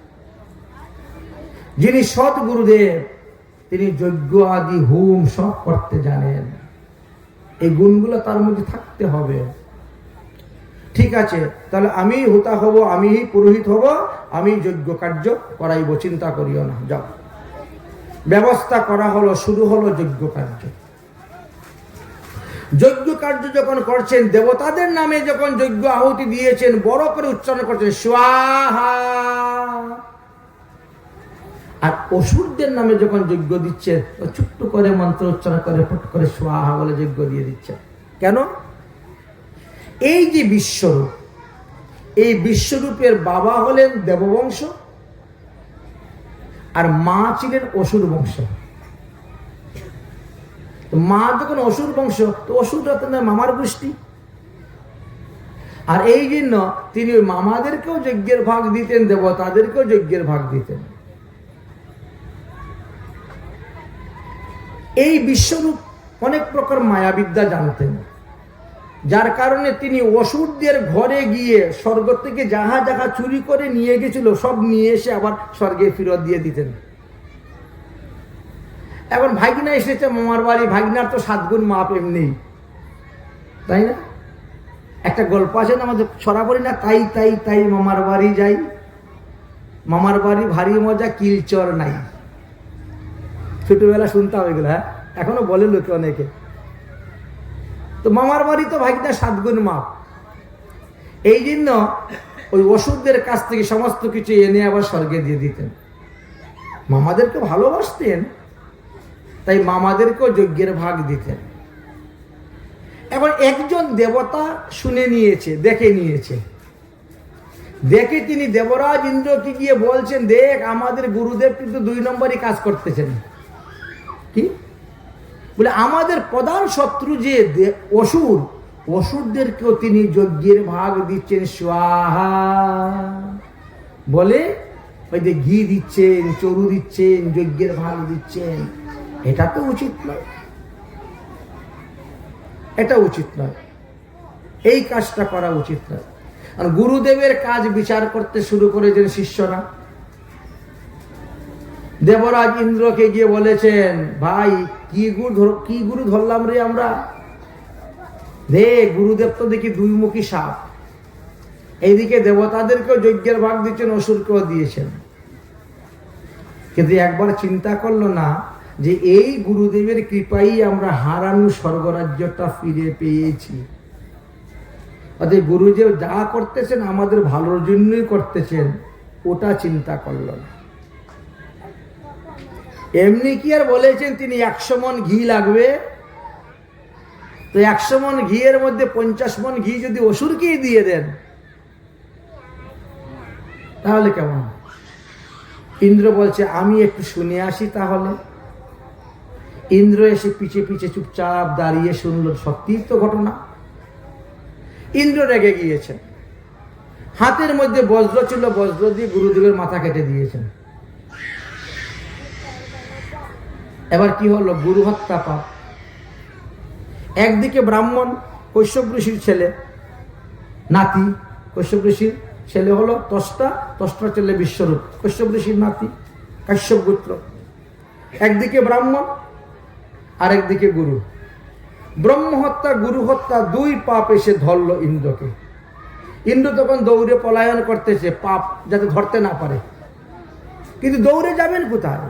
যিনি সৎ গুরুদেব তিনি যজ্ঞ আদি হোম সব করতে জানেন। এই গুণগুলো তার মধ্যে থাকতে হবে। ঠিক আছে, তাহলে আমি হোতা হব, আমি পুরোহিত হব, আমি যজ্ঞ কার্য করাইব, চিন্তা করিও না, যাও। ব্যবস্থা করা হলো, শুরু হলো যজ্ঞ কার্য। যজ্ঞ কার্য যখন করছেন, দেবতাদের নামে যখন যজ্ঞ আহুতি দিয়েছেন, বড় করে উচ্চারণ করছেন স্বাহা। আর অসুরদের নামে যখন যজ্ঞ দিচ্ছেন, ছোট্ট করে মন্ত্র উচ্চারণ করে ফট করে স্বাহা বলে যজ্ঞ দিয়ে দিচ্ছেন। কেন? এই যে বিশ্বরূপ, এই বিশ্বরূপের বাবা হলেন দেববংশ আর মা ছিলেন অসুর বংশ। মা যখন অসুর বংশ, তো অসুররা তো মামার গোষ্ঠী। আর এই জন্য তিনি ওই মামাদেরকেও যজ্ঞের ভাগ দিতেন, দেবতাদেরকেও যজ্ঞের ভাগ দিতেন। এই বিশ্বরূপ অনেক প্রকার মায়াবিদ্যা জানতেন, যার কারণে তিনি অসুরদের ঘরে গিয়ে স্বর্গ থেকে যাহা যাহা চুরি করে নিয়ে গেছিল সব নিয়ে এসে আবার স্বর্গে ফেরত দিয়ে দিতেন। এখন ভাগিনা এসেছে মামার বাড়ি, ভাগিনার তো 7 গুণ মাপ এমনি, তাই না? একটা গল্প আছে না আমাদের, সরাবরি না, তাই তাই তাই মামার বাড়ি যাই, মামার বাড়ি ভারী মজা, কিলচর নাই। ছোটবেলা শুনতে হবে এগুলো, হ্যাঁ, এখনো বলে লোকে অনেকে। তো মামার বাড়ি তো ভাগিনা 7 গুণ মাপ। এই জন্য ওই অসুরদের কাছ থেকে সমস্ত কিছু এনে আবার স্বর্গে দিয়ে দিতেন। মামাদেরকে ভালোবাসতেন, তাই মামাদেরকেও যজ্ঞের ভাগ দিতেন। এখন একজন দেবতা শুনে নিয়েছে, দেখে নিয়েছে, দেখে তিনি দেবরাজ ইন্দ্রকে গিয়ে বলছেন, দেখ আমাদের গুরুদেব কিন্তু 2 নম্বরই কাজ করতেছেন। কি বলে? আমাদের প্রধান শত্রু যে অসুর, অসুরদেরকেও তিনি যজ্ঞের ভাগ দিচ্ছেন স্বাহা বলে। ওই যে ঘি দিচ্ছেন, চরু দিচ্ছেন, যজ্ঞের ভাগ দিচ্ছেন। এটা তো উচিত নয়, এটা উচিত নয়, এই কাজটা করা উচিত নয়। আর গুরুদেবের কাজ বিচার করতে শুরু করেছেন শিষ্যরা। দেবরাজ ইন্দ্রকে গিয়ে বলেছেন, ভাই কি গুরু ধরলাম রে আমরা, রে গুরুদেব তো দেখি 2 মুখী সাপ। এইদিকে দেবতাদেরকেও যজ্ঞের ভাগ দিচ্ছেন, অসুরকেও দিয়েছেন। কিন্তু একবার চিন্তা করলো না যে এই গুরুদেবের কৃপাই আমরা হারানো স্বর্গরাজ্যটা ফিরে পেয়েছি। অর্থাৎ গুরুদেব যা করতেছেন আমাদের ভালোর জন্যই করতেছেন, ওটা চিন্তা করল না। এমনি কি আর বলেছেন তিনি 100 মণ ঘি লাগবে, তো 100 মণ ঘিয়ের মধ্যে 50 মণ ঘি যদি অসুরকেই দিয়ে দেন তাহলে কেমন? ইন্দ্র বলছে, আমি একটু শুনে আসি তাহলে। ইন্দ্র এসে পিছে পিছে চুপচাপ দাঁড়িয়ে শুনল, সত্যিই তো ঘটনা। ইন্দ্র রেগে গিয়েছেন, হাতের মধ্যে বজ্র ছিল, বজ্র দিয়ে গুরুদেবের মাথা কেটে দিয়েছেন। এবার কি হলো? গুরু হত্যা পাপ। একদিকে ব্রাহ্মণ, কৈশ্যপ ঋষির ছেলে, নাতি, কৈশ্যপ ঋষির ছেলে হলো ত্বষ্টা, ত্বষ্টার ছেলে বিশ্বরূপ, কৈশ্যপ ঋষির নাতি, কাশ্যপ গোত্র। একদিকে ব্রাহ্মণ আর একদিকে গুরু। ব্রহ্মহত্যা গুরু হত্যা দুই পাপ এসে ধরল ইন্দ্রকে। ইন্দ্র তখন দৌড়ে পলায়ন করতেছে পাপ যাতে ধরতে না পারে, কিন্তু দৌড়ে যাবেন কোথায়?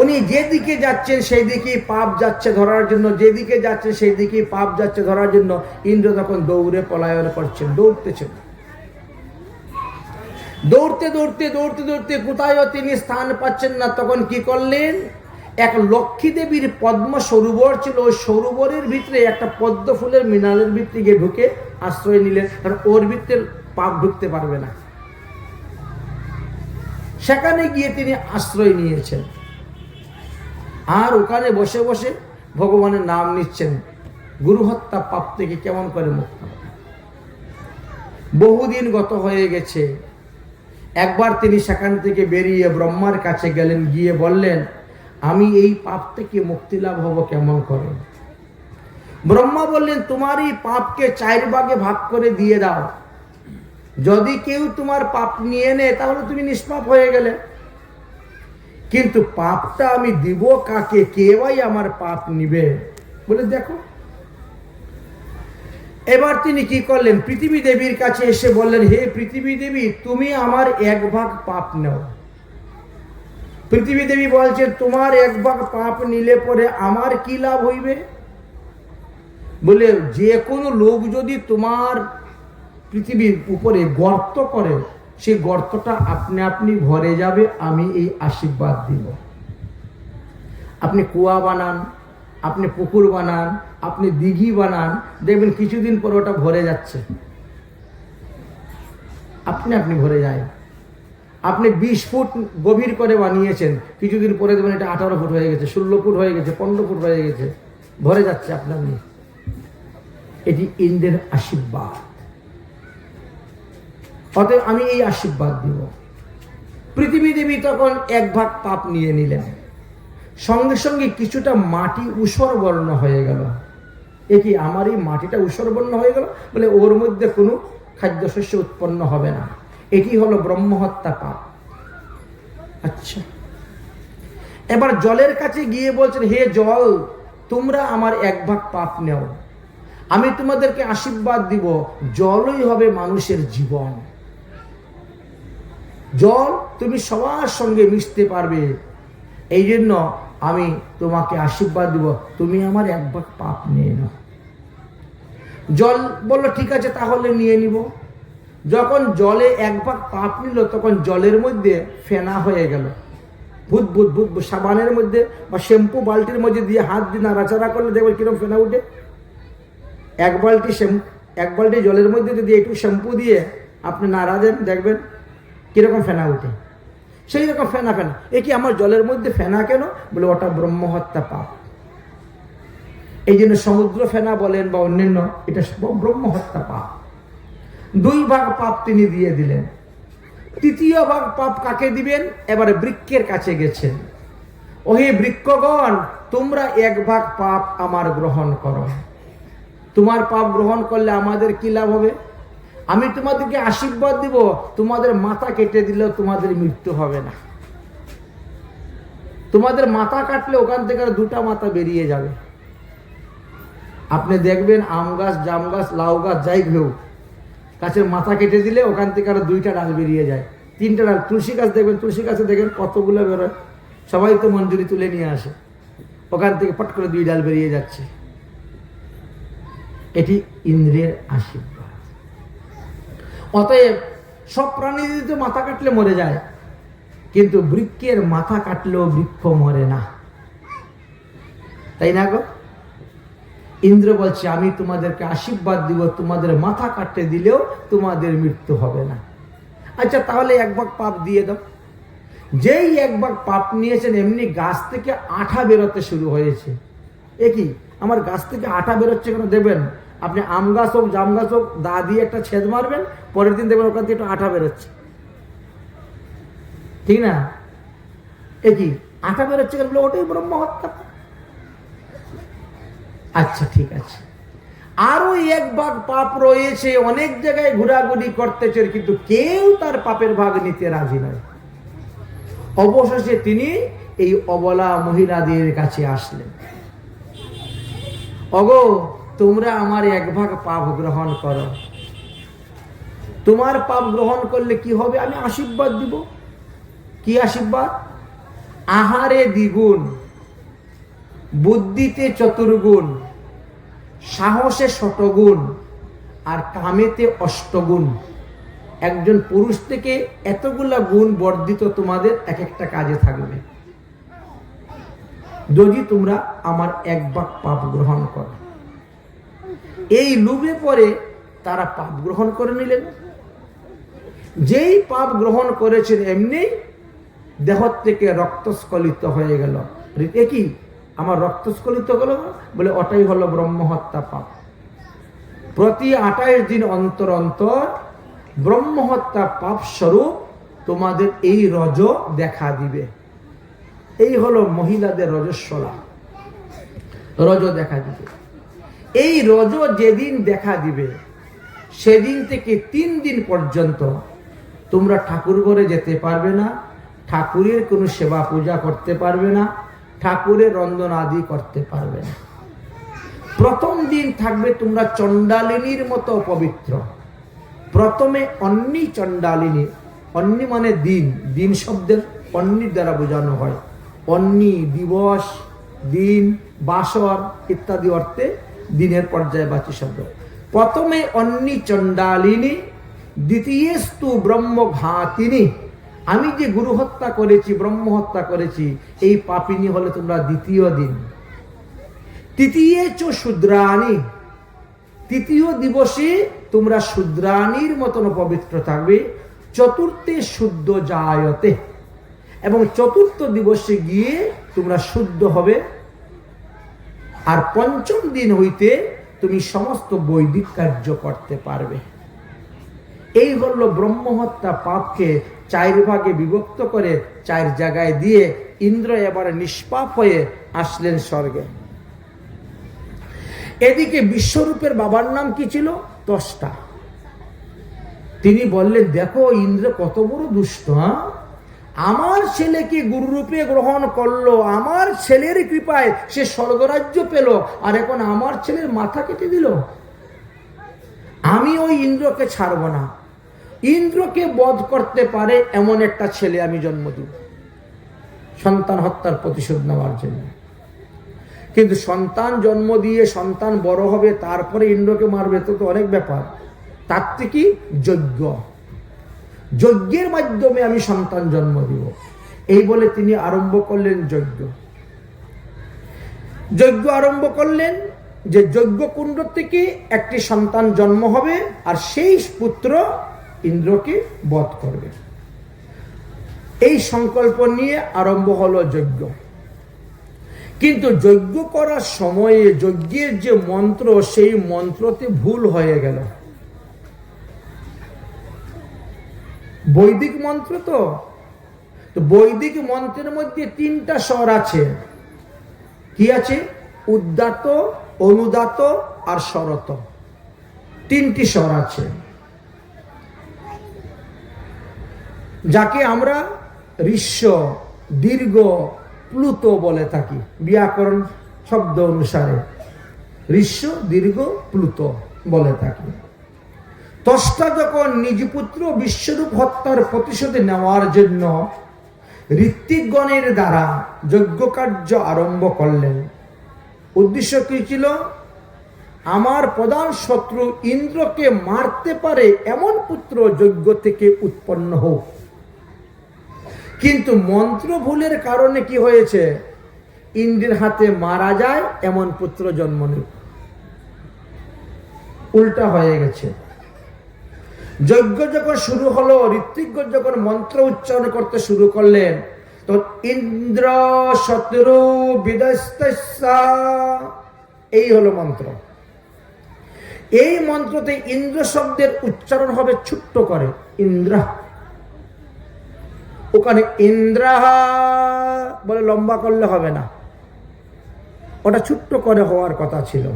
উনি যেদিকে যাচ্ছেন সেই দিকেই পাপ যাচ্ছে ধরার জন্য, যেদিকে যাচ্ছে সেই দিকেই পাপ যাচ্ছে ধরার জন্য ইন্দ্র তখন দৌড়ে পলায়ন করছেন, দৌড়তেছেন। দৌড়তে দৌড়তে দৌড়তে দৌড়তে কোথায়ও তিনি স্থান পাচ্ছেন না। তখন কি করলেন? এক লক্ষ্মী দেবীর পদ্ম সরোবর ছিল, ওই সরোবরের ভিতরে একটা পদ্ম ফুলের মিনারের ভিতরে গিয়ে ঢুকে আশ্রয় নিলেন, কারণ ওর ভিতরে পাপ ঢুকতে পারবে না। সেখানে গিয়ে তিনি আশ্রয় নিয়েছেন, আর ওখানে বসে বসে ভগবানের নাম নিচ্ছেন। গুরু হত্যা পাপ থেকে কেমন করে মুক্ত হবে? বহুদিন গত হয়ে গেছে। একবার তিনি সেখান থেকে বেরিয়ে ব্রহ্মার কাছে গেলেন, গিয়ে বললেন, আমি এই পাপ থেকে মুক্তি লাভ হব কেমন করে? ব্রহ্মা বললেন, তোমার এই পাপকে 4 ভাগে ভাগ করে দিয়ে দাও। যদি কেউ তোমার পাপ নিয়ে নেয় তাহলে তুমি নিষ্পাপ হয়ে গেলে, কিন্তু পাপটা আমি দিব কাকে? কে ভাই আমার পাপ নিবে? বলে দেখো। এবার তিনি কি করলেন? পৃথিবী দেবীর কাছে এসে বললেন, হে পৃথিবী দেবী, তুমি আমার 1 ভাগ পাপ নাও। পৃথিবী দেবী বলছে, তোমার 1 ভাগ পাপ নিলে পরে আমার কি লাভ হইবে? বলে, যে কোনো লোক যদি তোমার পৃথিবীর উপরে গর্ত করে, সেই গর্তটা আপনি আপনি ভরে যাবে, আমি এই আশীর্বাদ দিব। আপনি কুয়া বানান, আপনি পুকুর বানান, আপনি দিঘি বানান, দেখবেন কিছুদিন পর ওটা ভরে যাচ্ছে, আপনি আপনি ভরে যায়। আপনি 20 ফুট গভীর করে বানিয়েছেন, কিছুদিন পরে দেখবেন এটা 18 ফুট হয়ে গেছে, 16 ফুট হয়ে গেছে, 15 ফুট হয়ে গেছে, ভরে যাচ্ছে আপনার নিয়ে। এটি ইন্দ্রের আশীর্বাদ। অতএব আমি এই আশীর্বাদ দিব। পৃথিবী দেবী তখন 1 ভাগ পাপ নিয়ে নিলেন, সঙ্গে সঙ্গে কিছুটা মাটি ঊষর বর্ণ হয়ে গেল। এ কি, আমার এই মাটিটা ঊষর বর্ণ হয়ে গেল? বলে, ওর মধ্যে কোনো খাদ্যশস্য উৎপন্ন হবে না। এটি হলো ব্রহ্মহত্যা পাপ। আচ্ছা, এবার জলের কাছে গিয়ে বলছেন, হে জল, তোমরা আমার 1 ভাগ পাপ নেও, আমি তোমাদেরকে আশীর্বাদ দিব, জলই হবে মানুষের জীবন। জল, তুমি সবার সঙ্গে মিশতে পারবে, এই জন্য আমি তোমাকে আশীর্বাদ দিব, তুমি আমার 1 ভাগ পাপ নিয়ে নাও। জল বলল, ঠিক আছে, তাহলে নিয়ে নিব। যখন জলে 1 ভাগ পাপ নিল, তখন জলের মধ্যে ফেনা হয়ে গেল। ভূত ভূত ভূত সাবানের মধ্যে বা শ্যাম্পু বালতির মধ্যে দিয়ে হাত দিয়ে নাড়াচাড়া করলে দেখবেন কিরকম ফেনা উঠে। 1 বালতি জলের মধ্যে যদি একটু শ্যাম্পু দিয়ে আপনি নাড়া দেন, দেখবেন কিরকম ফেনা উঠে। সেই রকম ফেনা ফেনা। এ কি, আমার জলের মধ্যে ফেনা কেন? বলে, ওটা ব্রহ্মহত্যা পাপ। এই জন্য সমুদ্র ফেনা বলেন বা অন্যান্য, এটা ব্রহ্মহত্যা পাপ। 2 ভাগ পাপ তিনি দিয়ে দিলেন। 3য় ভাগ পাপ কাকে দিবেন? এবারে বৃক্ষের কাছে গেছেন। ওহে বৃক্ষগণ, তোমরা 1 ভাগ পাপ আমার গ্রহণ করো। তোমার পাপ গ্রহণ করলে আমাদের কি লাভ হবে? আমি তোমাদেরকে আশীর্বাদ দিব, তোমাদের মাথা কেটে দিলেও তোমাদের মৃত্যু হবে না। তোমাদের মাথা কাটলে ওখান থেকে 2টা মাথা বেরিয়ে যাবে। আপনি দেখবেন আম গাছ, জাম গাছ, লাউ গাছ, যাই হোক, গাছের মাথা কেটে দিলে ওখান থেকে 2টা ডাল বেরিয়ে যায়, 3টা ডাল। তুলসী গাছ দেখবেন, তুলসী গাছে দেখেন কতগুলো বেরোয়, সবাই তো মঞ্জুরি তুলে নিয়ে আসে, ওখান থেকে পট করে 2 ডাল বেরিয়ে যাচ্ছে। এটি ইন্দ্রের আশীর্বাদ। অতএব সব প্রাণী তো মাথা কাটলে মরে যায়, কিন্তু বৃক্ষের মাথা কাটলেও বৃক্ষ মরে না, তাই না গো? ইন্দ্র বলছে, আমি তোমাদেরকে আশীর্বাদ দিব, তোমাদের মাথা কাটতে দিলেও তোমাদের মৃত্যু হবে না। আচ্ছা, তাহলে 1 ভাগ পাপ দিয়ে দাও। যেই 1 ভাগ পাপ নিয়েছেন, এমনি গাছ থেকে আঠা বেরোতে শুরু হয়েছে। এ কি, আমার গাছ থেকে আঠা বেরোচ্ছে কেন? দেখবেন আপনি আম গাছ হোক, জাম গাছ হোক, দা দিয়ে একটা ছেদ মারবেন, পরের দিন দেখবেন ওখান থেকে একটু আঠা বেরোচ্ছে, ঠিক না? এ কি, আঠা বেরোচ্ছে কেন? বলে, ওটাই ব্রহ্মহত্যা। আচ্ছা, ঠিক আছে, আরো 1 ভাগ পাপ রয়েছে, অনেক জায়গায় ঘোরাঘুরি করতেছে, কিন্তু কেউ তার পাপের ভাগ নিতে রাজি নয়। অবশেষে তিনি এই অবলা মহিলাদের কাছে আসলেন। ওগো তোমরা আমার এক ভাগ পাপ গ্রহণ করো। তোমার পাপ গ্রহণ করলে কি হবে? আমি আশীর্বাদ দিব। কি আশীর্বাদ? আহারে দ্বিগুণ, বুদ্ধিতে চতুর্গুণ, সাহসে শতগুণ, আর কামেতে অষ্টগুণ। একজন পুরুষ থেকে এতগুলা গুণ বর্ধিত তোমাদের এক একটা কাজে থাকবে, যদি তোমরা আমার এক ভাগ পাপ গ্রহণ করো। এই লোভে পরে তারা পাপ গ্রহণ করে নিলেন। যেই পাপ গ্রহণ করেছেন এমনি দেহ থেকে রক্তস্খলিত হয়ে গেল। কি আমার রক্তস্খলিত গেল? বলে ওটাই হলো ব্রহ্মহত্যা পাপ। প্রতি 28 দিন অন্তর অন্তর ব্রহ্মহত্যা পাপ স্বরূপ তোমাদের এই রজ দেখা দিবে। এই হলো মহিলাদের রজস্বলা, রজ দেখা দিবে। এই রজ যেদিন দেখা দিবে সেদিন থেকে 3 দিন পর্যন্ত তোমরা ঠাকুর ঘরে যেতে পারবে না, ঠাকুরের কোনো সেবা পূজা করতে পারবে না, ঠাকুরের রন্ধন আদি করতে পারবে না। প্রথম দিন থাকবে তোমরা চণ্ডালিনীর মতো পবিত্র। প্রথমে অন্নি চণ্ডালিনী, অন্নি মানে দিন, দিন শব্দের অন্নির দ্বারা বোঝানো হয়। অন্নি দিবস, দিন, বাসর ইত্যাদি অর্থে দিনের পর্যায়বাচী শব্দ। প্রথমে অন্নি চণ্ডালিনী, দ্বিতীয়স্তু ব্রহ্মঘাতিনী। আমি যে গুরু হত্যা করেছি, ব্রহ্ম হত্যা করেছি, এই পাপিনী হলে তোমরা দ্বিতীয় দিন। তৃতীয় চ শূদ্রাণী, তৃতীয় দিবসে তোমরা শূদ্রাণীর মতন পবিত্র থাকবে। চতুর্থে শুদ্ধ জায়তে, এবং চতুর্থ দিবসে গিয়ে তোমরা শুদ্ধ হবে। আর পঞ্চম দিন হইতে তুমি সমস্ত বৈদিক কার্য করতে পারবে। এই হলো ব্রহ্মহত্যা পাপকে 4 ভাগে বিভক্ত করে 4 জায়গায় দিয়ে ইন্দ্র এবারে নিষ্পাপ হয়ে আসলেন স্বর্গে। এদিকে বিশ্বরূপের বাবার নাম কি ছিল? ত্বষ্টা। তিনি বললেন, দেখো ইন্দ্র কত বড় দুষ্ট। আমার ছেলেকে গুরুরূপে গ্রহণ করলো, আমার ছেলের কৃপায় সে স্বর্গরাজ্য পেল, আর এখন আমার ছেলের মাথা কেটে দিল। আমি ওই ইন্দ্রকে ছাড়ব না। ইন্দ্রকে বধ করতে পারে এমন একটা ছেলে আমি জন্ম দিব, সন্তান হত্যার প্রতিশোধ নেওয়ার জন্য। কিন্তু সন্তান জন্ম দিয়ে সন্তান বড় হবে, তারপরে ইন্দ্রকে মারবে, তো অনেক ব্যাপার। তার থেকে যজ্ঞ, যজ্ঞের মাধ্যমে আমি সন্তান জন্ম দিব, এই বলে তিনি আরম্ভ করলেন যজ্ঞ। যজ্ঞ আরম্ভ করলেন যে যজ্ঞ কুণ্ড থেকে একটি সন্তান জন্ম হবে, আর সেই পুত্র ইন্দ্রকে বধ করবে। এই সংকল্প নিয়ে আরম্ভ হলো যজ্ঞ। কিন্তু যজ্ঞ করার সময়ে যজ্ঞের যে মন্ত্র, সেই মন্ত্রতে ভুল হয়ে গেল। বৈদিক মন্ত্র তো বৈদিক মন্ত্রের মধ্যে 3টা স্বর আছে। কি আছে? উদ্দাত, অনুদাত আর স্বরত, 3টি স্বর আছে, যাকে আমরা ঋস্ব, দীর্ঘ, প্লুত বলে থাকি ব্যাকরণ শব্দ অনুসারে। ঋস্ব, দীর্ঘ, প্লুত বলে থাকি। ত্বষ্টা যখন নিজ পুত্র বিশ্বরূপ হত্যার প্রতিশোধ নেওয়ার জন্য ঋত্বিকগণের দ্বারা যজ্ঞ কার্য আরম্ভ করলেন। উদ্দেশ্য কি ছিল? আমার প্রধান শত্রু ইন্দ্রকে মারতে পারে এমন পুত্র যজ্ঞ থেকে উৎপন্ন হোক। কিন্তু মন্ত্র ভুলের কারণে কি হয়েছে? ইন্দ্রের হাতে মারা যায় এমন পুত্র জন্ম নেই, উল্টা হয়ে গেছে। যজ্ঞ যখন শুরু হলো, ঋত্বিকগণ যখন মন্ত্র উচ্চারণ করতে শুরু করলেন, তো ইন্দ্র শত্রু বিদস্তস্যা, এই হলো মন্ত্র। এই মন্ত্রতে ইন্দ্র শব্দের উচ্চারণ হবে ছোট্ট করে, ইন্দ্র। ওখানে ইন্দ্রা বলে লম্বা করলে হবে না, ওটা ছোট্ট করে হওয়ার কথা ছিল।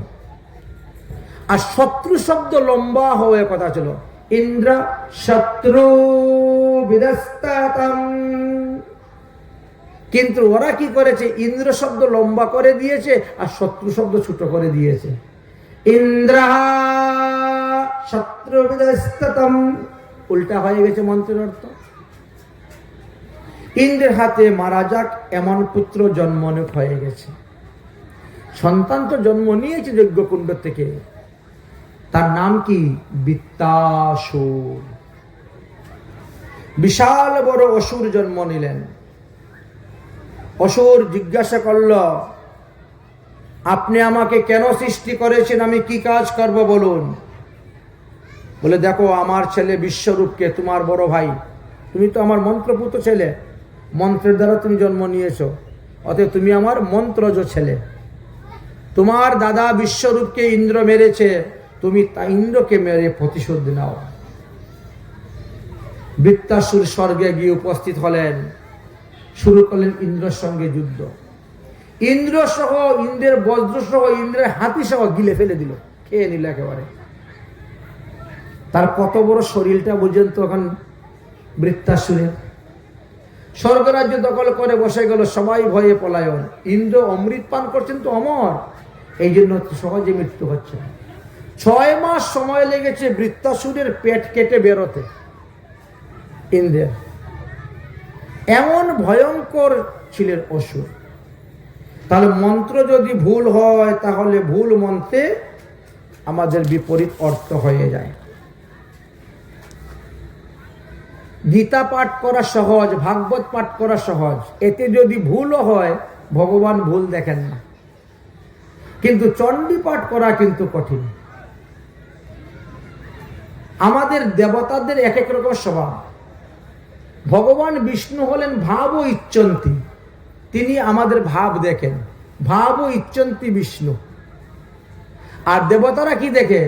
আর শত্রু শব্দ লম্বা হওয়ার কথা ছিল, ইন্দ্র শত্রু বিদস্তাতম। কিন্তু ওরা কি করেছে, ইন্দ্র শব্দ লম্বা করে দিয়েছে আর শত্রু শব্দ ছোট করে দিয়েছে। ইন্দ্রাহ শত্রুবিদস্ততম, উল্টা হয়ে গেছে মন্ত্রের অর্থ। ইন্দ্রের হাতে মারা যাক এমন পুত্র জন্ম হয়ে গেছে। সন্তান তো জন্ম নিয়েছে যজ্ঞকুণ্ড থেকে, তার নাম কি? বৃত্তাসুর। বিশাল বড় অসুর জন্ম নিলেন। অসুর জিজ্ঞাসা করল, আপনি আমাকে কেন সৃষ্টি করেছেন, আমি কি কাজ করব বলুন। বলে, দেখো আমার ছেলে বিশ্বরূপকে, তোমার বড় ভাই, তুমি তো আমার মন্ত্রপুত ছেলে, মন্ত্রের দ্বারা তুমি জন্ম নিয়েছো, অতএব তুমি আমার মন্ত্রজ ছেলে। তোমার দাদা বিশ্বরূপকে ইন্দ্র মেরেছে, তুমি তা ইন্দ্রকে মেরে প্রতিশোধ নাও। বৃত্তাসুর স্বর্গে গিয়ে উপস্থিত হলেন, শুরু করলেন ইন্দ্রের সঙ্গে যুদ্ধ। ইন্দ্র সহ, ইন্দ্রের বজ্র সহ, ইন্দ্রের হাতি সহ গিলে ফেলে দিল, খেয়ে নিল একেবারে। তার কত বড় শরীরটা বুঝেন তো এখন বৃত্তাসুরের। স্বর্গরাজ্য দখল করে বসে গেল, সবাই ভয়ে পলায়ন। ইন্দ্র অমৃত পান করছেন তো অমর, এই জন্য সহজে মৃত্যু হচ্ছে। 6 মাস সময় লেগেছে বৃত্তাসুরের পেট কেটে বেরোতে ইন্দ্রের। এমন ভয়ঙ্কর ছিলেন অসুর। তাহলে মন্ত্র যদি ভুল হয়, তাহলে ভুল মন্ত্রে আমাদের বিপরীত অর্থ হয়ে যায়। গীতা পাঠ করা সহজ, ভাগবত পাঠ করা সহজ, এতে যদি ভুলও হয় ভগবান ভুল দেখেন না। কিন্তু চণ্ডী পাঠ করা কিন্তু কঠিন। আমাদের দেবতাদের এক এক রকম স্বভাব। ভগবান বিষ্ণু হলেন ভাব ও ইচ্ছন্তি, তিনি আমাদের ভাব দেখেন, ভাব ও ইচ্ছন্তি বিষ্ণু। আর দেবতারা কি দেখে?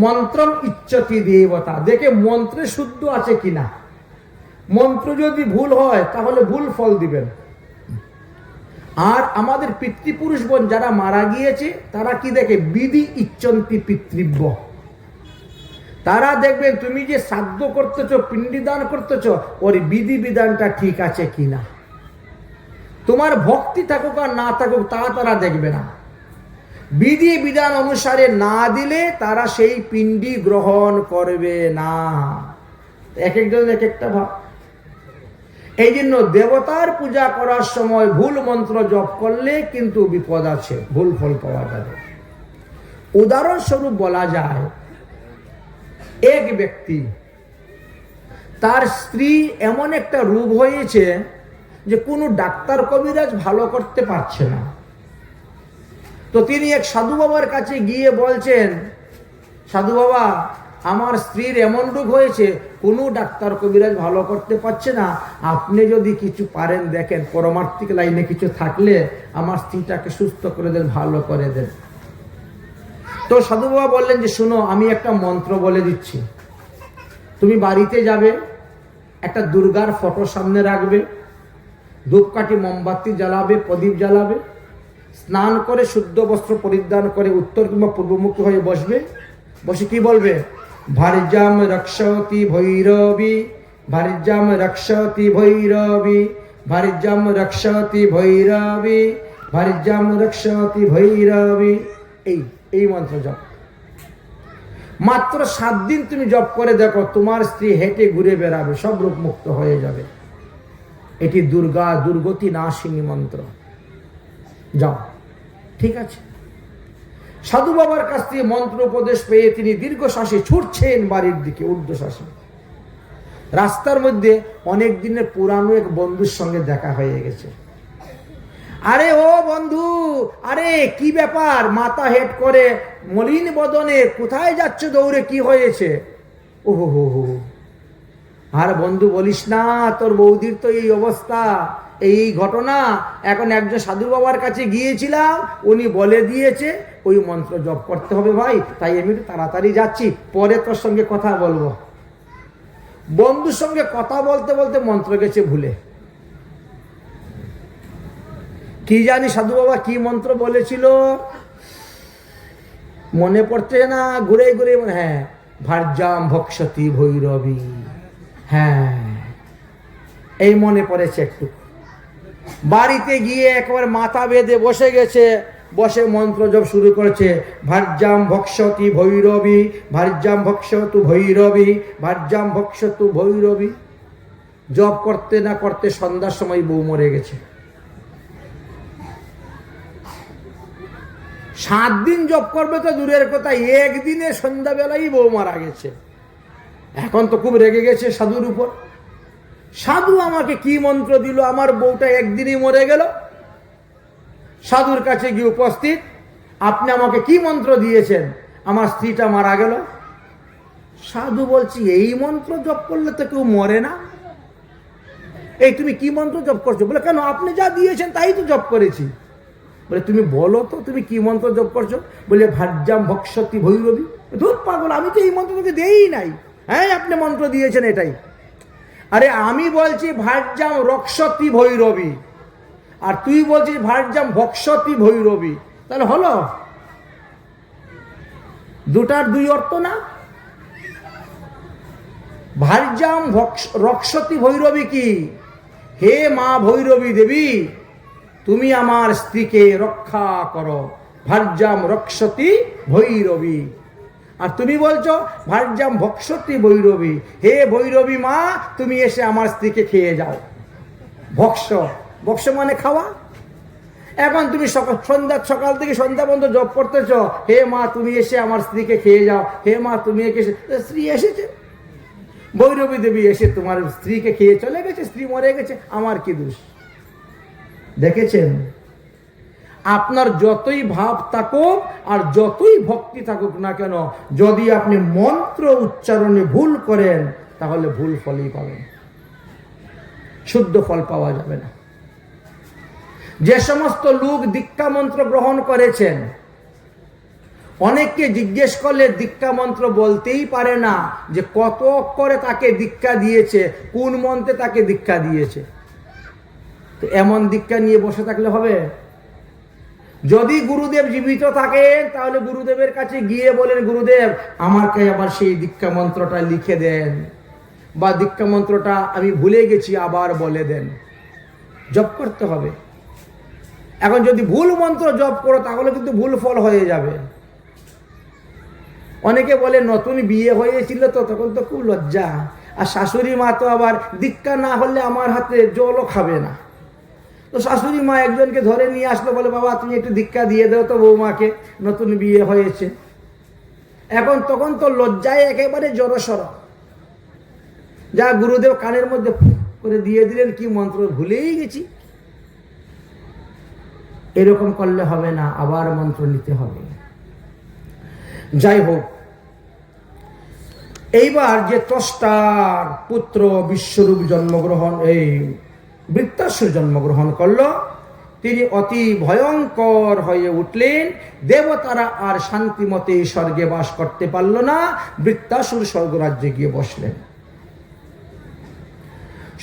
মন্ত্রম ইচ্ছতি দেবতা, দেখে মন্ত্রে শুদ্ধ আছে কিনা। মন্ত্র যদি ভুল হয় তাহলে ভুল ফল দিবেন। আর আমাদের পিতৃপুরুষগণ যারা মারা গিয়েছে তারা কি দেখে? বিধি ইচ্ছন্তি পিতৃব্য। তারা দেখবেন তুমি যে শ্রাদ্ধ করতেছ, পিণ্ডি দান করতেছ, ওর বিধি বিধানটা ঠিক আছে কিনা। তোমার ভক্তি থাকুক আর না থাকুক তা তারা দেখবে না। বিধি বিধান অনুসারে না দিলে তারা সেই পিণ্ডি গ্রহণ করবে না। এক একজন এক একটা ভাব। এই জন্য দেবতার পূজা করার সময় ভুল মন্ত্র জপ করলে কিন্তু বিপদ আছে, ভুল ফল পাওয়া যাবে। উদাহরণস্বরূপ বলা যায়, এক ব্যক্তি, তার স্ত্রী এমন একটা রোগ হয়েছে যে কোনো ডাক্তার কবিরাজ ভালো করতে পারছে না। তো তিনি এক সাধু বাবার কাছে গিয়ে বলছেন, সাধু বাবা, আমার স্ত্রীর এমন রোগ হয়েছে, কোনো ডাক্তার কবিরাজ ভালো করতে পারছে না, আপনি যদি কিছু পারেন দেখেন, পরমার্থিক লাইনে কিছু থাকলে আমার স্ত্রীটাকে সুস্থ করে দেন, ভালো করে দেন। তো সাধু বাবা বললেন যে, শুনো, আমি একটা মন্ত্র বলে দিচ্ছি, তুমি বাড়িতে যাবে, একটা দুর্গার ফটো সামনে রাখবে, ধূপকাঠি মোমবাতি জ্বালাবে, প্রদীপ জ্বালাবে, স্নান করে শুদ্ধ বস্ত্র পরিধান করে উত্তর কিংবা পূর্বমুখী হয়ে বসবে। বসে কি বলবে? ভার্যাম রক্ষতি ভৈরবী, ভার্যাম রক্ষতি ভৈরবী, ভার্যাম রক্ষতি ভৈরবী, ভার্যাম রক্ষতি ভৈরবী। এই মন্ত্র জপ মাত্র 7 দিন তুমি জপ করে দেখো, তোমার স্ত্রী হেঁটে ঘুরে বেড়াবে, সব রোগ মুক্ত হয়ে যাবে। এটি দুর্গা দুর্গতি নাশিনী মন্ত্র। যাও, ঠিক আছে। সাধু বাবার কাছ থেকে মন্ত্র উপদেশ পেয়ে তিনি দীর্ঘশ্বাসে ছুটছেন বাড়ির দিকে, ঊর্ধ্বশ্বাসে। রাস্তার মধ্যে অনেক দিনের পুরানো এক বন্ধুর সঙ্গে দেখা হয়ে গেছে। আরে ও বন্ধু, আরে কি ব্যাপার, মাথা হেট করে মলিন বদনে কোথায় যাচ্ছ দৌড়ে, কি হয়েছে? ওহো হো হো। আর বন্ধু বলিস না, তোর বৌদির তো এই অবস্থা, এই ঘটনা। এখন একজন সাধু বাবার কাছে গিয়েছিলাম, উনি বলে দিয়েছে ওই মন্ত্র জপ করতে হবে ভাই, তাই আমি একটু তাড়াতাড়ি যাচ্ছি, পরে তোর সঙ্গে কথা বলবো। বন্ধুর সঙ্গে কথা বলতে বলতে মন্ত্র গেছে ভুলে। কি জানি সাধু বাবা কি মন্ত্র বলেছিল, মনে পড়ছে না, ঘুরে ঘুরে। হ্যাঁ, ভার্যাম ভক্ষতি ভৈরবী। হ্যাঁ, এই মনে পড়েছে একটু। বাড়িতে গিয়ে একবার মাথা বেঁধে বসে গেছে, বসে মন্ত্র জপ শুরু করেছে। ভার্যাম ভক্ষতি ভৈরবী, ভার্যাম ভক্ষতু ভৈরবী, ভার্যাম ভক্ষতু ভৈরবী। জপ করতে না করতে সন্ধ্যার সময় বউ মরে গেছে। 7 দিন জপ করবে তো দূরের কথা, একদিনে সন্ধ্যাবেলাই বউ মারা গেছে। এখন তো খুব রেগে গেছে সাধুর উপর। সাধু আমাকে কি মন্ত্র দিল, আমার বউটা একদিনই মরে গেল। সাধুর কাছে গিয়ে উপস্থিত, আপনি আমাকে কি মন্ত্র দিয়েছেন, আমার স্ত্রীটা মারা গেল। সাধু বলছি, এই মন্ত্র জপ করলে তো কেউ মরে না। এই তুমি কি মন্ত্র জপ করছো? বলে, কেন, আপনি যা দিয়েছেন তাই তো জপ করেছি। বলে, তুমি বলো তো তুমি কি মন্ত্র জপ করছো? বলে, ভার্যাম ভক্ষতি ভৈরবী। ধুর পাগল, আমি তো এই মন্ত্র তোকে দেই নাই। হ্যাঁ, আপনি মন্ত্র দিয়েছেন এটাই। আরে আমি বলছি ভার্যাম রক্ষতি ভৈরবী, আর তুই বলছিস ভার্যাম ভক্ষতি ভৈরবী, তাহলে হলো? দুটার দুই অর্থ না? ভার্যাম রক্ষতি ভৈরবী কি? হে মা ভৈরবী দেবী, তুমি আমার স্ত্রীকে রক্ষা করো, ভার্যাম রক্ষতি ভৈরবী। আর তুমি বলছো ভার্যাম ভক্ষতি ভৈরবী, হে ভৈরবী মা, তুমি এসে আমার স্ত্রীকে খেয়ে যাও। ভক্ষ, ভক্ষ মানে খাওয়া। এখন তুমি সকাল থেকে সন্ধ্যা পর্যন্ত জপ করতেছ, হে মা তুমি এসে আমার স্ত্রীকে খেয়ে যাও, হে মা তুমি এসে। স্ত্রী এসেছে, ভৈরবী দেবী এসে তোমার স্ত্রীকে খেয়ে চলে গেছে, স্ত্রী মরে গেছে, আমার কি দোষ? দেখেছেন, আপনার যতই ভাব থাকুক আর যতই ভক্তি থাকুক না কেন, যদি আপনি মন্ত্র উচ্চারণে ভুল করেন তাহলে ভুল ফলই পাবেন, শুদ্ধ ফল পাওয়া যাবে না। যে সমস্ত লোক দীক্ষা মন্ত্র গ্রহণ করেছেন, অনেককে জিজ্ঞেস করলে দীক্ষা মন্ত্র বলতেই পারে না যে কত অক্ষরে তাকে দীক্ষা দিয়েছে, কোন মন্ত্রে তাকে দীক্ষা দিয়েছে। তো এমন দীক্ষা নিয়ে বসে থাকলে হবে? যদি গুরুদেব জীবিত থাকেন তাহলে গুরুদেবের কাছে গিয়ে বলেন, গুরুদেব আমাকে আবার সেই দীক্ষা মন্ত্রটা লিখে দেন, বা দীক্ষা মন্ত্রটা আমি ভুলে গেছি আবার বলে দেন। জপ করতে হবে। এখন যদি ভুল মন্ত্র জপ করো তাহলে কিন্তু ভুল ফল হয়ে যাবে। অনেকে বলে নতুন বিয়ে হয়েছিল তো তখন তো খুব লজ্জা, আর শাশুড়ি মা তো আবার দীক্ষা না হলে আমার হাতে জলও খাবে না। তো শাশুড়ি মা একজনকে ধরে নিয়ে আসলো, বলে বাবা তুমি একটু দীক্ষা দিয়ে দাও তো বৌমাকে, নতুন বিয়ে হয়েছে। এখন তখন তো লজ্জায় একেবারে জড়সড়, যা গুরুদেব কানের মধ্যে করে দিয়ে দিলেন, কি মন্ত্র ভুলেই গেছি। এরকম করলে হবে না, আবার মন্ত্র নিতে হবে। যাই হোক, এইবার যে ত্বষ্টার পুত্র বিশ্বরূপ জন্মগ্রহণ, এই বৃত্তাসুর জন্মগ্রহণ করল, তিনি অতি ভয়ঙ্কর হয়ে উঠলেন। দেবতারা আর শান্তিমতে স্বর্গে বাস করতে পারল না, বৃত্তাসুর স্বর্গরাজ্যে গিয়ে বসলেন।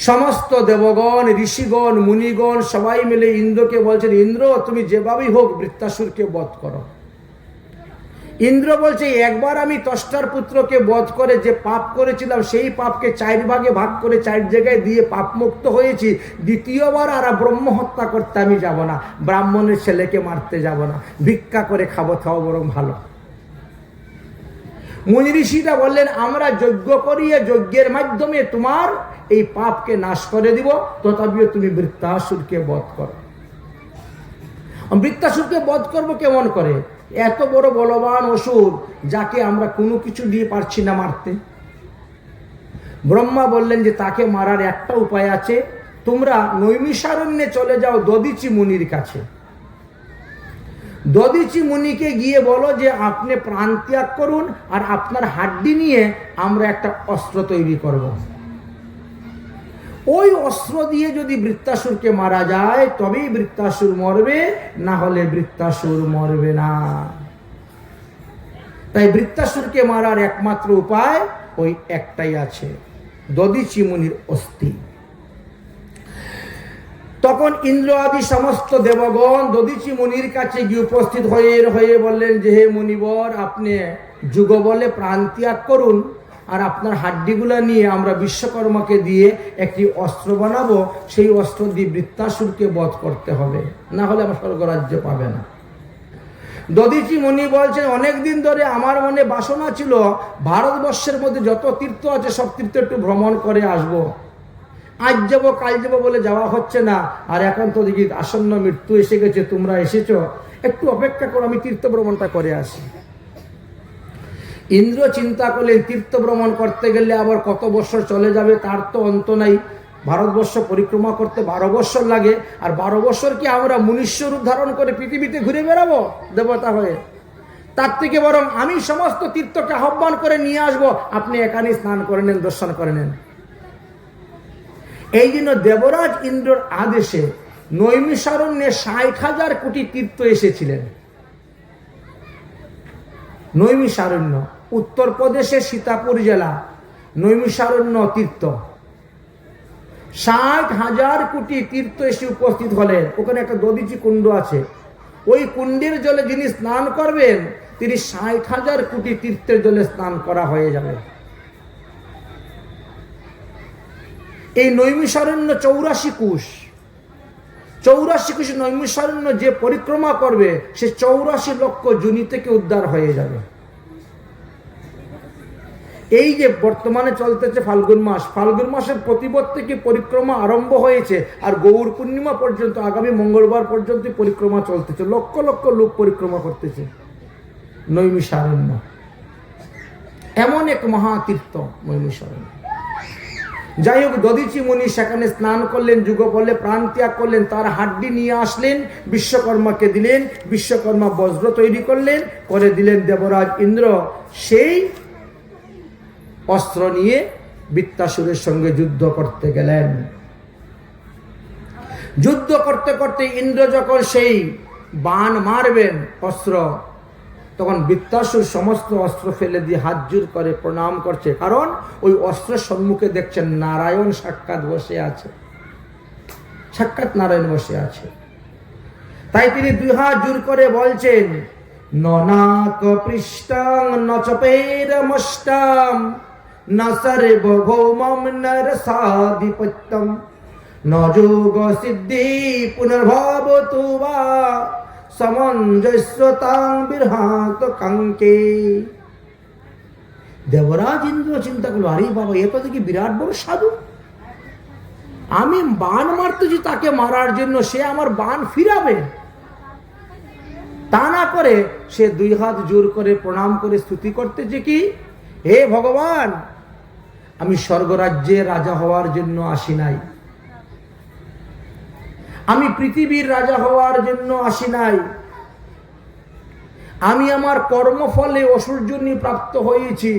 সমস্ত দেবগণ, ঋষিগণ, মুনিগণ সবাই মিলে ইন্দ্রকে বলছেন, ইন্দ্র তুমি যেভাবেই হোক বৃত্তাসুরকে বধ করো। ইন্দ্র বলছে, একবার আমি ত্বষ্টার পুত্রকে বধ করে যে পাপ করেছিলাম সেই পাপকে 4 ভাগে ভাগ করে 4 জায়গায় দিয়ে পাপ মুক্ত হয়েছি, দ্বিতীয়বার আর ব্রহ্ম হত্যা করতে আমি যাব না, ব্রাহ্মণের ছেলেকে মারতে যাব না, ভিক্ষা করে খাবো, খাওয়া বরং ভালো। মুনি ঋষিরা বললেন, আমরা যজ্ঞ করিয়ে যজ্ঞের মাধ্যমে তোমার এই পাপকে নাশ করে দিব, তথাপিও তুমি বৃত্তাসুরকে বধ করো। বৃত্তাসুরকে বধ করবো কেমন করে? এত বড় বলবান অসুর, যাকে আমরা কোনো কিছু দিয়ে পারছি না মারতে। ব্রহ্মা বললেন যে তাকে মারার একটা উপায় আছে, তোমরা নৈমিষারণ্যে চলে যাও দধিচি মুনির কাছে। দধিচি মুনিকে গিয়ে বলো যে আপনি প্রাণ ত্যাগ করুন, আর আপনার হাড্ডি নিয়ে আমরা একটা অস্ত্র তৈরি করব। ওই অস্ত্র দিয়ে যদি বৃত্তাসুরকে মারা যায় তবেই বৃত্তাসুর মরবে, না হলে বৃত্তাসুর মরবে না। তাই বৃত্তাসুরকে মারার একমাত্র উপায় ওই একটাই আছে, দধিচি মুনির অস্থি। তখন ইন্দ্র আদি সমস্ত দেবগণ দধিচি মুনির কাছে গিয়ে উপস্থিত হয়ে বললেন যে হে মুনিবর, আপনি যুগ বলে প্রাণ ত্যাগ করুন, আর আপনার হাড্ডিগুলা নিয়ে আমরা বিশ্বকর্মাকে দিয়ে একটি অস্ত্র বানাবো, সেই অস্ত্র দিয়ে বৃত্তাসুরকে বধ করতে হবে, না হলে আমার স্বর্গরাজ্য পাবে না। দধিচি মুনি বলছেন, অনেকদিন ধরে আমার মনে বাসনা ছিল ভারতবর্ষের মধ্যে যত তীর্থ আছে সব তীর্থ একটু ভ্রমণ করে আসব। আজ যাবো কাল যাবো বলে যাওয়া হচ্ছে না, আর এখন তো দেখি আসন্ন মৃত্যু এসে গেছে, তোমরা এসেছো, একটু অপেক্ষা করো, আমি তীর্থ ভ্রমণটা করে আসি। ইন্দ্র চিন্তা করলেন তীর্থ ভ্রমণ করতে গেলে আবার কত বছর চলে যাবে, তার তো অন্ত নাই। ভারতবর্ষ পরিক্রমা করতে 12 বছর লাগে, আর 12 বছর কি আমরা মনুষ্য রূপ ধারণ করে পৃথিবীতে ঘুরে বেড়াবো দেবতা হয়ে? তার থেকে বরং আমি সমস্ত তীর্থকে আহ্বান করে নিয়ে আসবো, আপনি এখানে স্নান করে নেন, দর্শন করে নেন। এই জন্য দেবরাজ ইন্দ্রর আদেশে নৈমিষারণ্যে 60,000 কোটি তীর্থ এসেছিলেন। নৈমিষারণ্য উত্তরপ্রদেশের সীতাপুর জেলা, নৈমিষারণ্য তীর্থ, 60,000 কোটি তীর্থ এসে উপস্থিত হলেন। ওখানে একটা দধিচি কুণ্ড আছে, ওই কুণ্ডের জলে যিনি স্নান করবেন তিনি 60,000 কোটি তীর্থের জলে স্নান করা হয়ে যাবে। এই নৈমিষারণ্য 84 কোষ, 84 কোষ নৈমিষারণ্য যে পরিক্রমা করবে সে 84 লক্ষ যোনি থেকে উদ্ধার হয়ে যাবে। এই যে বর্তমানে চলতেছে ফাল্গুন মাস, ফাল্গুন মাসের প্রতিপদ থেকে পরিক্রমা আরম্ভ হয়েছে, আর গৌর পূর্ণিমা পর্যন্ত আগামী মঙ্গলবার পর্যন্ত পরিক্রমা চলতেছে, লক্ষ লক্ষ লোক পরিক্রমা করতেছে নৈমিষারণ্য। এমন এক মহাতীর্থ নৈমিষারণ্য। যাই হোক, দধিচি মুনি সেখানে স্নান করলেন, যুগপলে প্রাণ ত্যাগ করলেন, তার হাড্ডি নিয়ে আসলেন, বিশ্বকর্মাকে দিলেন, বিশ্বকর্মা বজ্র তৈরি করলেন, করে দিলেন দেবরাজ ইন্দ্র। সেই অস্ত্র নিয়ে বৃত্তাসুরের সঙ্গে যুদ্ধ করতে গেলেন। যুদ্ধ করতে করতে ইন্দ্র যখন সেই বাণ মারবেন অস্ত্র, তখন বৃত্তাসুর সমস্ত অস্ত্র ফেলে দিয়ে হাত জোর করে প্রণাম করছে, কারণ ওই অস্ত্রের সম্মুখে দেখছেন নারায়ণ সাক্ষাৎ বসে আছে, সাক্ষাৎ নারায়ণ বসে আছে। তাই তিনি 2 হাত জোর করে বলছেন, ননাক পৃষ্টাং নচপেরমষ্টাম নসর্বভৌমম নরসাধিপত্যম নযোগ সিদ্ধি পুনর্ভবতু বা সমঞ্জস্বতাং বিরহাত কাঙ্কে। দেবরাজ ইন্দ্র চিন্তা করলো, আরে বাবা, এ তো দেখি বিরাট বড় সাধু, আমি বাণ মারতেছি তাকে মারার জন্য, সে আমার বাণ ফিরাবে। তা না করে সে 2 হাত জোর করে প্রণাম করে স্তুতি করতেছে কি, হে ভগবান, আমি স্বর্গরাজ্যে রাজা হওয়ার জন্য আসি নাই, আমি পৃথিবীর রাজা হওয়ার জন্য আসি নাই, আমি আমার কর্মফলে অসুরজনী প্রাপ্ত হয়েছি।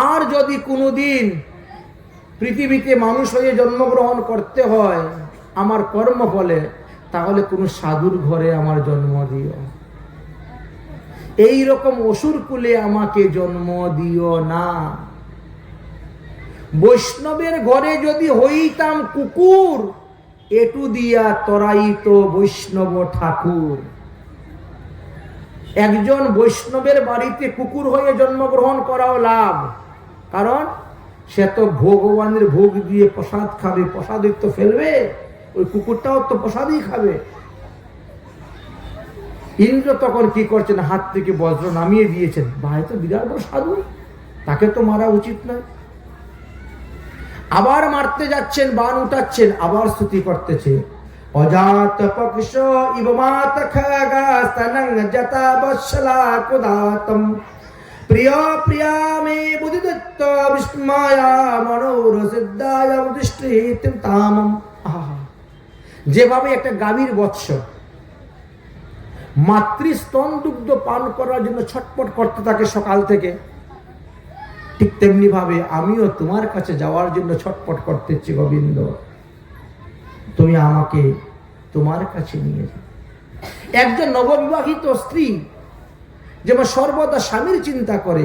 আর যদি কোনোদিন পৃথিবীতে মানুষ হয়ে জন্মগ্রহণ করতে হয় আমার কর্মফলে, তাহলে কোনো সাধুর ঘরে আমার জন্ম দিও, এই রকম অসুর কুলে আমাকে জন্ম দিও না। বৈষ্ণবের ঘরে যদি হইতাম কুকুর, এটু দিয়া তরাইত বৈষ্ণব ঠাকুর। একজন বৈষ্ণবের বাড়িতে কুকুর হয়ে জন্মগ্রহণ করাও লাভ, কারণ সে তো ভগবানের ভোগ দিয়ে প্রসাদ খাবে, প্রসাদই তো ফেলবে, ওই কুকুরটাও তো প্রসাদই খাবে। ইন্দ্র তখন কি করছেন, হাত থেকে বজ্র নামিয়ে দিয়েছেন, ভাই তো বিরাট বড় সাধু, তাকে তো মারা উচিত নয়। আবার মারতে যাচ্ছেন, বাণ উঠাচ্ছেন, আবার স্তুতি করতেছে, অজাত পক্ষ ইবমাত খগা স্তনং জতা বৎসলা কুদাতম প্রিয় প্রিয়া মে বুদ্ধিদত্ত বিস্ময়া মনোর সিদ্ধায় দৃষ্টি তামম। যেভাবে একটা গাভীর বৎস মাতৃস্তন দুগ্ধ পান করার জন্য ছটপট করতে থাকে সকাল থেকে, ঠিক তেমনি ভাবে আমিও তোমার কাছে যাওয়ার জন্য ছটপট করতেছি গোবিন্দ, তুমি আমাকে তোমার কাছে নিয়ে যাও। একজন নববিবাহিত স্ত্রী যেমন সর্বদা স্বামীর চিন্তা করে,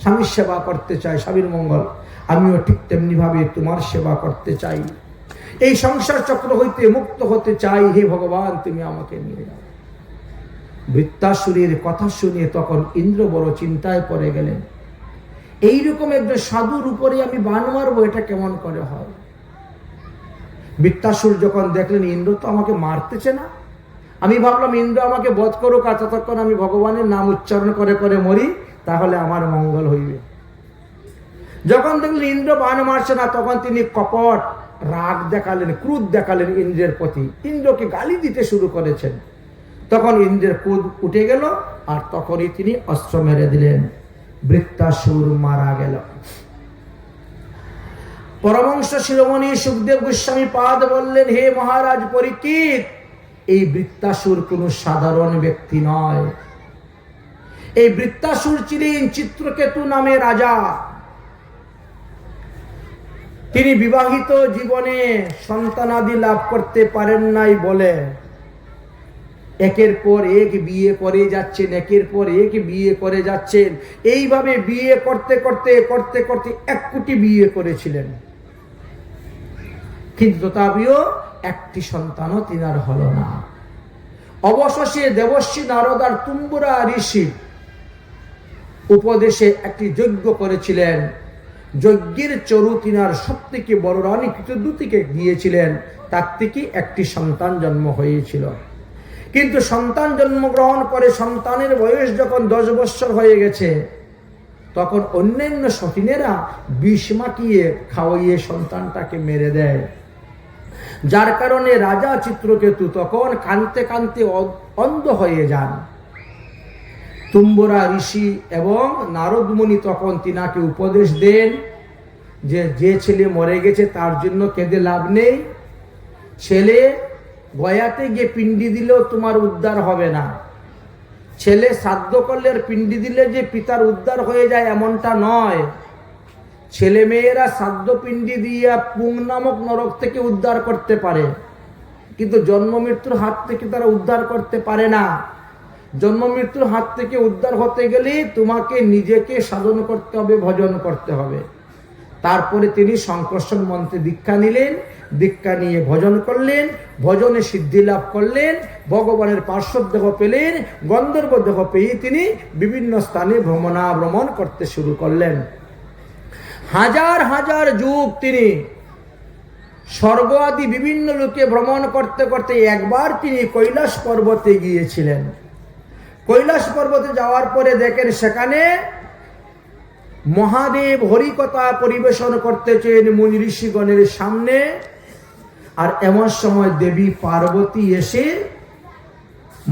স্বামীর সেবা করতে চায়, স্বামীর মঙ্গল, আমিও ঠিক তেমনি ভাবে তোমার সেবা করতে চাই, এই সংসার চক্র হইতে মুক্ত হতে চাই, হে ভগবান তুমি আমাকে নিয়ে যাও। বৃত্তাসুরের কথা শুনে তখন ইন্দ্র বড় চিন্তায় পড়ে গেলেন, এইরকম একজন সাধুর উপরে আমি বান মারবো, এটা কেমন করে হয়? বৃত্তাসুর যখন দেখলেন ইন্দ্র তো আমাকে মারতেছে না, আমি ভাবলাম ইন্দ্র আমাকে বধ করুক আর ততক্ষণ আমি ভগবানের নাম উচ্চারণ করে করে মরি, তাহলে আমার মঙ্গল হইবে। যখন দেখলেন ইন্দ্র বান মারছে না, তখন তিনি কপট রাগ দেখালেন, ক্রোধ দেখালেন ইন্দ্রের প্রতি, ইন্দ্রকে গালি দিতে শুরু করেছেন। তখন ইন্দ্রের ক্রোধ উঠে গেল, আর তখনই তিনি অস্ত্র মেরে দিলেন, বৃত্তাসুর মারা গেল। পরমহংস শিরোমণি সুখদেব গোস্বামী পাদ বললেন, হে মহারাজ পরীক্ষিত, এই বৃত্তাসুর কোন সাধারণ ব্যক্তি নয়। এই বৃত্তাসুর ছিলেন চিত্রকেতু নামে রাজা। তিনি বিবাহিত জীবনে সন্তানাদি লাভ করতে পারেন নাই বলে একের পর এক বিয়ে করে যাচ্ছেন, একের পর এক বিয়ে করে যাচ্ছেন। এইভাবে বিয়ে করতে করতে করতে করতে 1 কোটি বিয়ে করেছিলেন, কিন্তু তথাপিও একটি সন্তানও তিনার হলো না। অবশেষে দেবর্ষি নারদ আর তুম্বুরা ঋষি উপদেশে একটি যজ্ঞ করেছিলেন। যজ্ঞের চরু তিনার সবথেকে বড় রানী কৃতদূতিকে দিয়েছিলেন, তার থেকে একটি সন্তান জন্ম হয়েছিল। কিন্তু সন্তান জন্মগ্রহণ করে সন্তানের বয়স যখন 10 বৎসর হয়ে গেছে, তখন অন্যান্য সতীনেরা বিষ মাখিয়ে খাওয়াইয়ে সন্তানটাকে মেরে দেয়। যার কারণে রাজা চিত্রকেতু তখন কাঁদতে কাঁদতে অন্ধ হয়ে যান। তুম্বরা ঋষি এবং নারদ মুনি তখন তিনাকে উপদেশ দেন যে ছেলে মরে গেছে তার জন্য কেঁদে লাভ নেই, ছেলে গয়াতে গিয়ে পিণ্ডি দিলেও তোমার উদ্ধার হবে না। ছেলে শ্রাদ্ধ করলে আর পিণ্ডি দিলে যে পিতার উদ্ধার হয়ে যায় এমনটা নয়। ছেলে মেয়েরা শ্রাদ্ধ পিণ্ডি দিয়ে পুং নামক নরক থেকে উদ্ধার করতে পারে, কিন্তু জন্ম মৃত্যুর হাত থেকে তারা উদ্ধার করতে পারে না। জন্ম মৃত্যুর হাত থেকে উদ্ধার হতে গেলে তোমাকে নিজেকে সাধন করতে হবে, ভজন করতে হবে। তারপরে তিনি সংকর্ষণ মন্ত্রে দীক্ষা নিলেন, দীক্ষা নিয়ে ভজন করলেন, ভজনে সিদ্ধি লাভ করলেন, ভগবানের পার্শ্বদ দেহ পেলেন, গন্ধর্ব দেহ পেয়ে তিনি বিভিন্ন স্থানে ভ্রমণ করতে শুরু করলেন। হাজার হাজার যুগ তিনি স্বর্গ আদি বিভিন্ন লোকে ভ্রমণ করতে করতে একবার তিনি কৈলাস পর্বতে গিয়েছিলেন। কৈলাস পর্বতে যাওয়ার পরে দেখেন সেখানে মহাদেব হরিকথা পরিবেশন করতেছেন মুনি ঋষিগণের সামনে। আর এমন সময় দেবী পার্বতী এসে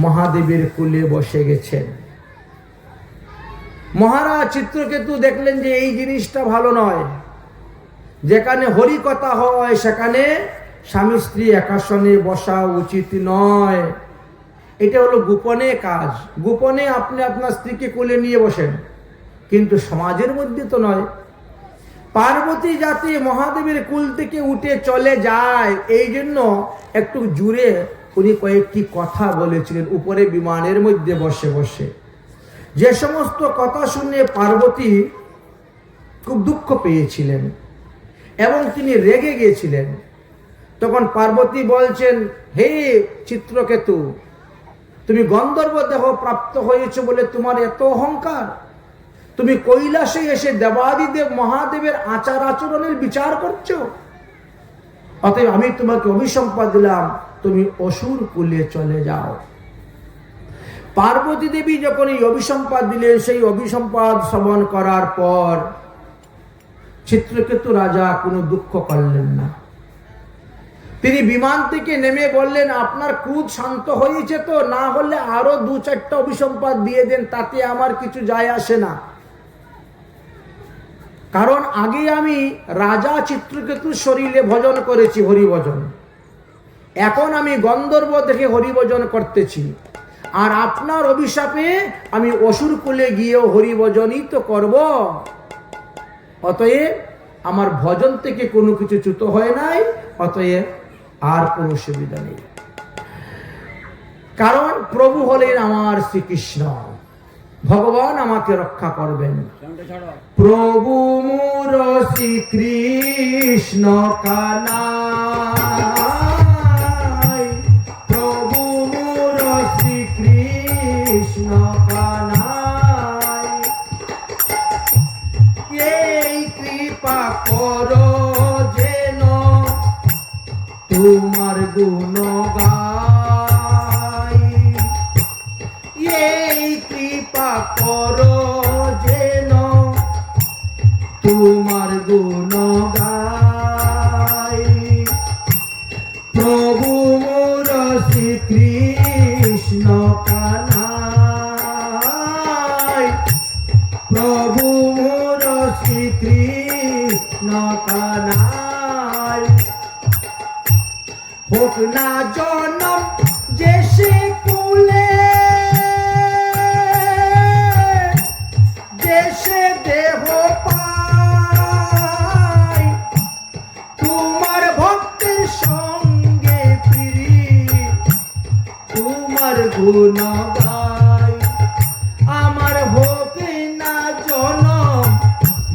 মহাদেবের কোলে বসে গেছেন। মহারাজ চিত্রকেতু দেখলেন যে এই জিনিসটা ভালো নয়, যেখানে হরিকথা হয় সেখানে স্বামী স্ত্রী একাসনে বসা উচিত নয়। এটা হলো গোপনে কাজ, গোপনে আপনি আপনার স্ত্রীকে কোলে নিয়ে বসেন, কিন্তু সমাজের মধ্যে তো নয়। পার্বতী যাতে মহাদেবের কুল থেকে উঠে চলে যায়, এই জন্য একটু জুড়ে উনি কয়েকটি কথা বলেছিলেন উপরে বিমানের মধ্যে বসে বসে। যে সমস্ত কথা শুনে পার্বতী খুব দুঃখ পেয়েছিলেন এবং তিনি রেগে গিয়েছিলেন। তখন পার্বতী বলছেন, হে চিত্রকেতু, তুমি গন্ধর্ব দেহ প্রাপ্ত হয়েছে বলে তোমার এত অহংকার? তুমি কৈলাসে এসে দেবাদিদেব মহাদেবের আচার আচরণের বিচার করছো? অতএব আমি তোমাকে অভিসম্পাদ দিলাম, তুমি অসুর কুলে চলে যাও। পার্বতী দেবী যখন এই অভিসম্পাদ দিলেন, সেই অভিসম্পাদ শ্রবণ করার পর চিত্রকেতু রাজা কোনো দুঃখ করলেন না। তিনি বিমান থেকে নেমে বললেন, আপনার ক্রোধ শান্ত হয়েছে তো? না হলে আরো 2-4টা অভিসম্পাদ দিয়ে দেন, তাতে আমার কিছু যায় আসে না। কারণ আগে আমি রাজা চিত্রকেতুর শরীরে ভজন করেছি, হরিভজন। এখন আমি গন্ধর্ব দেখে হরিভজন করতেছি, আর আপনার অভিশাপে আমি অসুর কুলে গিয়েও হরিভজনই তো করব। অতএব আমার ভজন থেকে কোনো কিছু চ্যুত হয় নাই, অতএব আর কোনো সুবিধা নেই। কারণ প্রভু হলেন আমার শ্রীকৃষ্ণ, ভগবান আমাকে রক্ষা করবেন। প্রভু মোর শ্রীকৃষ্ণ কানাই, প্রভু মোর শ্রীকৃষ্ণ কৃষ্ণ কানাই, এই কৃপা করো যেন তোমার গুণ গাই, এই কৃপা করো যেন তোমার গুণ গাই। প্রভু মোর শ্রীকৃষ্ণ কানাই, প্রভু মোর শ্রীকৃষ্ণ কানাই, হোক না জনম যে সে কুলে, যে সে দেহ পাই, তোমার ভক্তের সঙ্গে ফিরি তোমার গুণ গাই। আমার হোক না জনম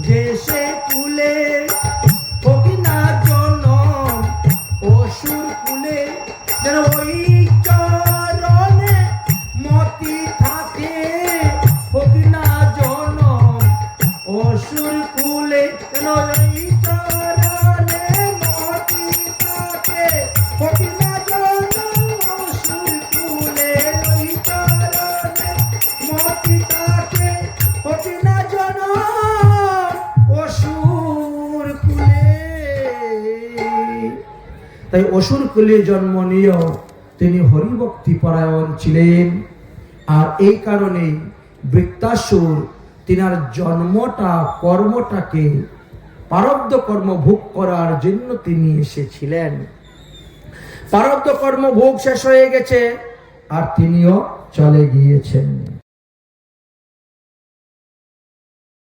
যে সে কুলে, হোক না জনম অসুর কুলে, যেন ওই চরণে মতি থাকে, হোক না জনম অসুর কুলে, যেন ওই চরণে মতি থাকে, হোক না জনম অসুর কুলে, ওই চরণে মতি থাকে, হোক না জনম অসুর কুলে। তাই অসুর কুলে জন্ম নিয়েও তিনি হরিভক্তি পরায়ণ ছিলেন। আর এই কারণে বৃত্তাসুর তিনার জন্মটা কর্মটাকে প্রারব্ধ কর্ম ভোগ করার জন্য তিনি এসেছিলেন। প্রারব্ধ কর্ম ভোগ শেষ হয়ে গেছে আর তিনিও চলে গিয়েছেন।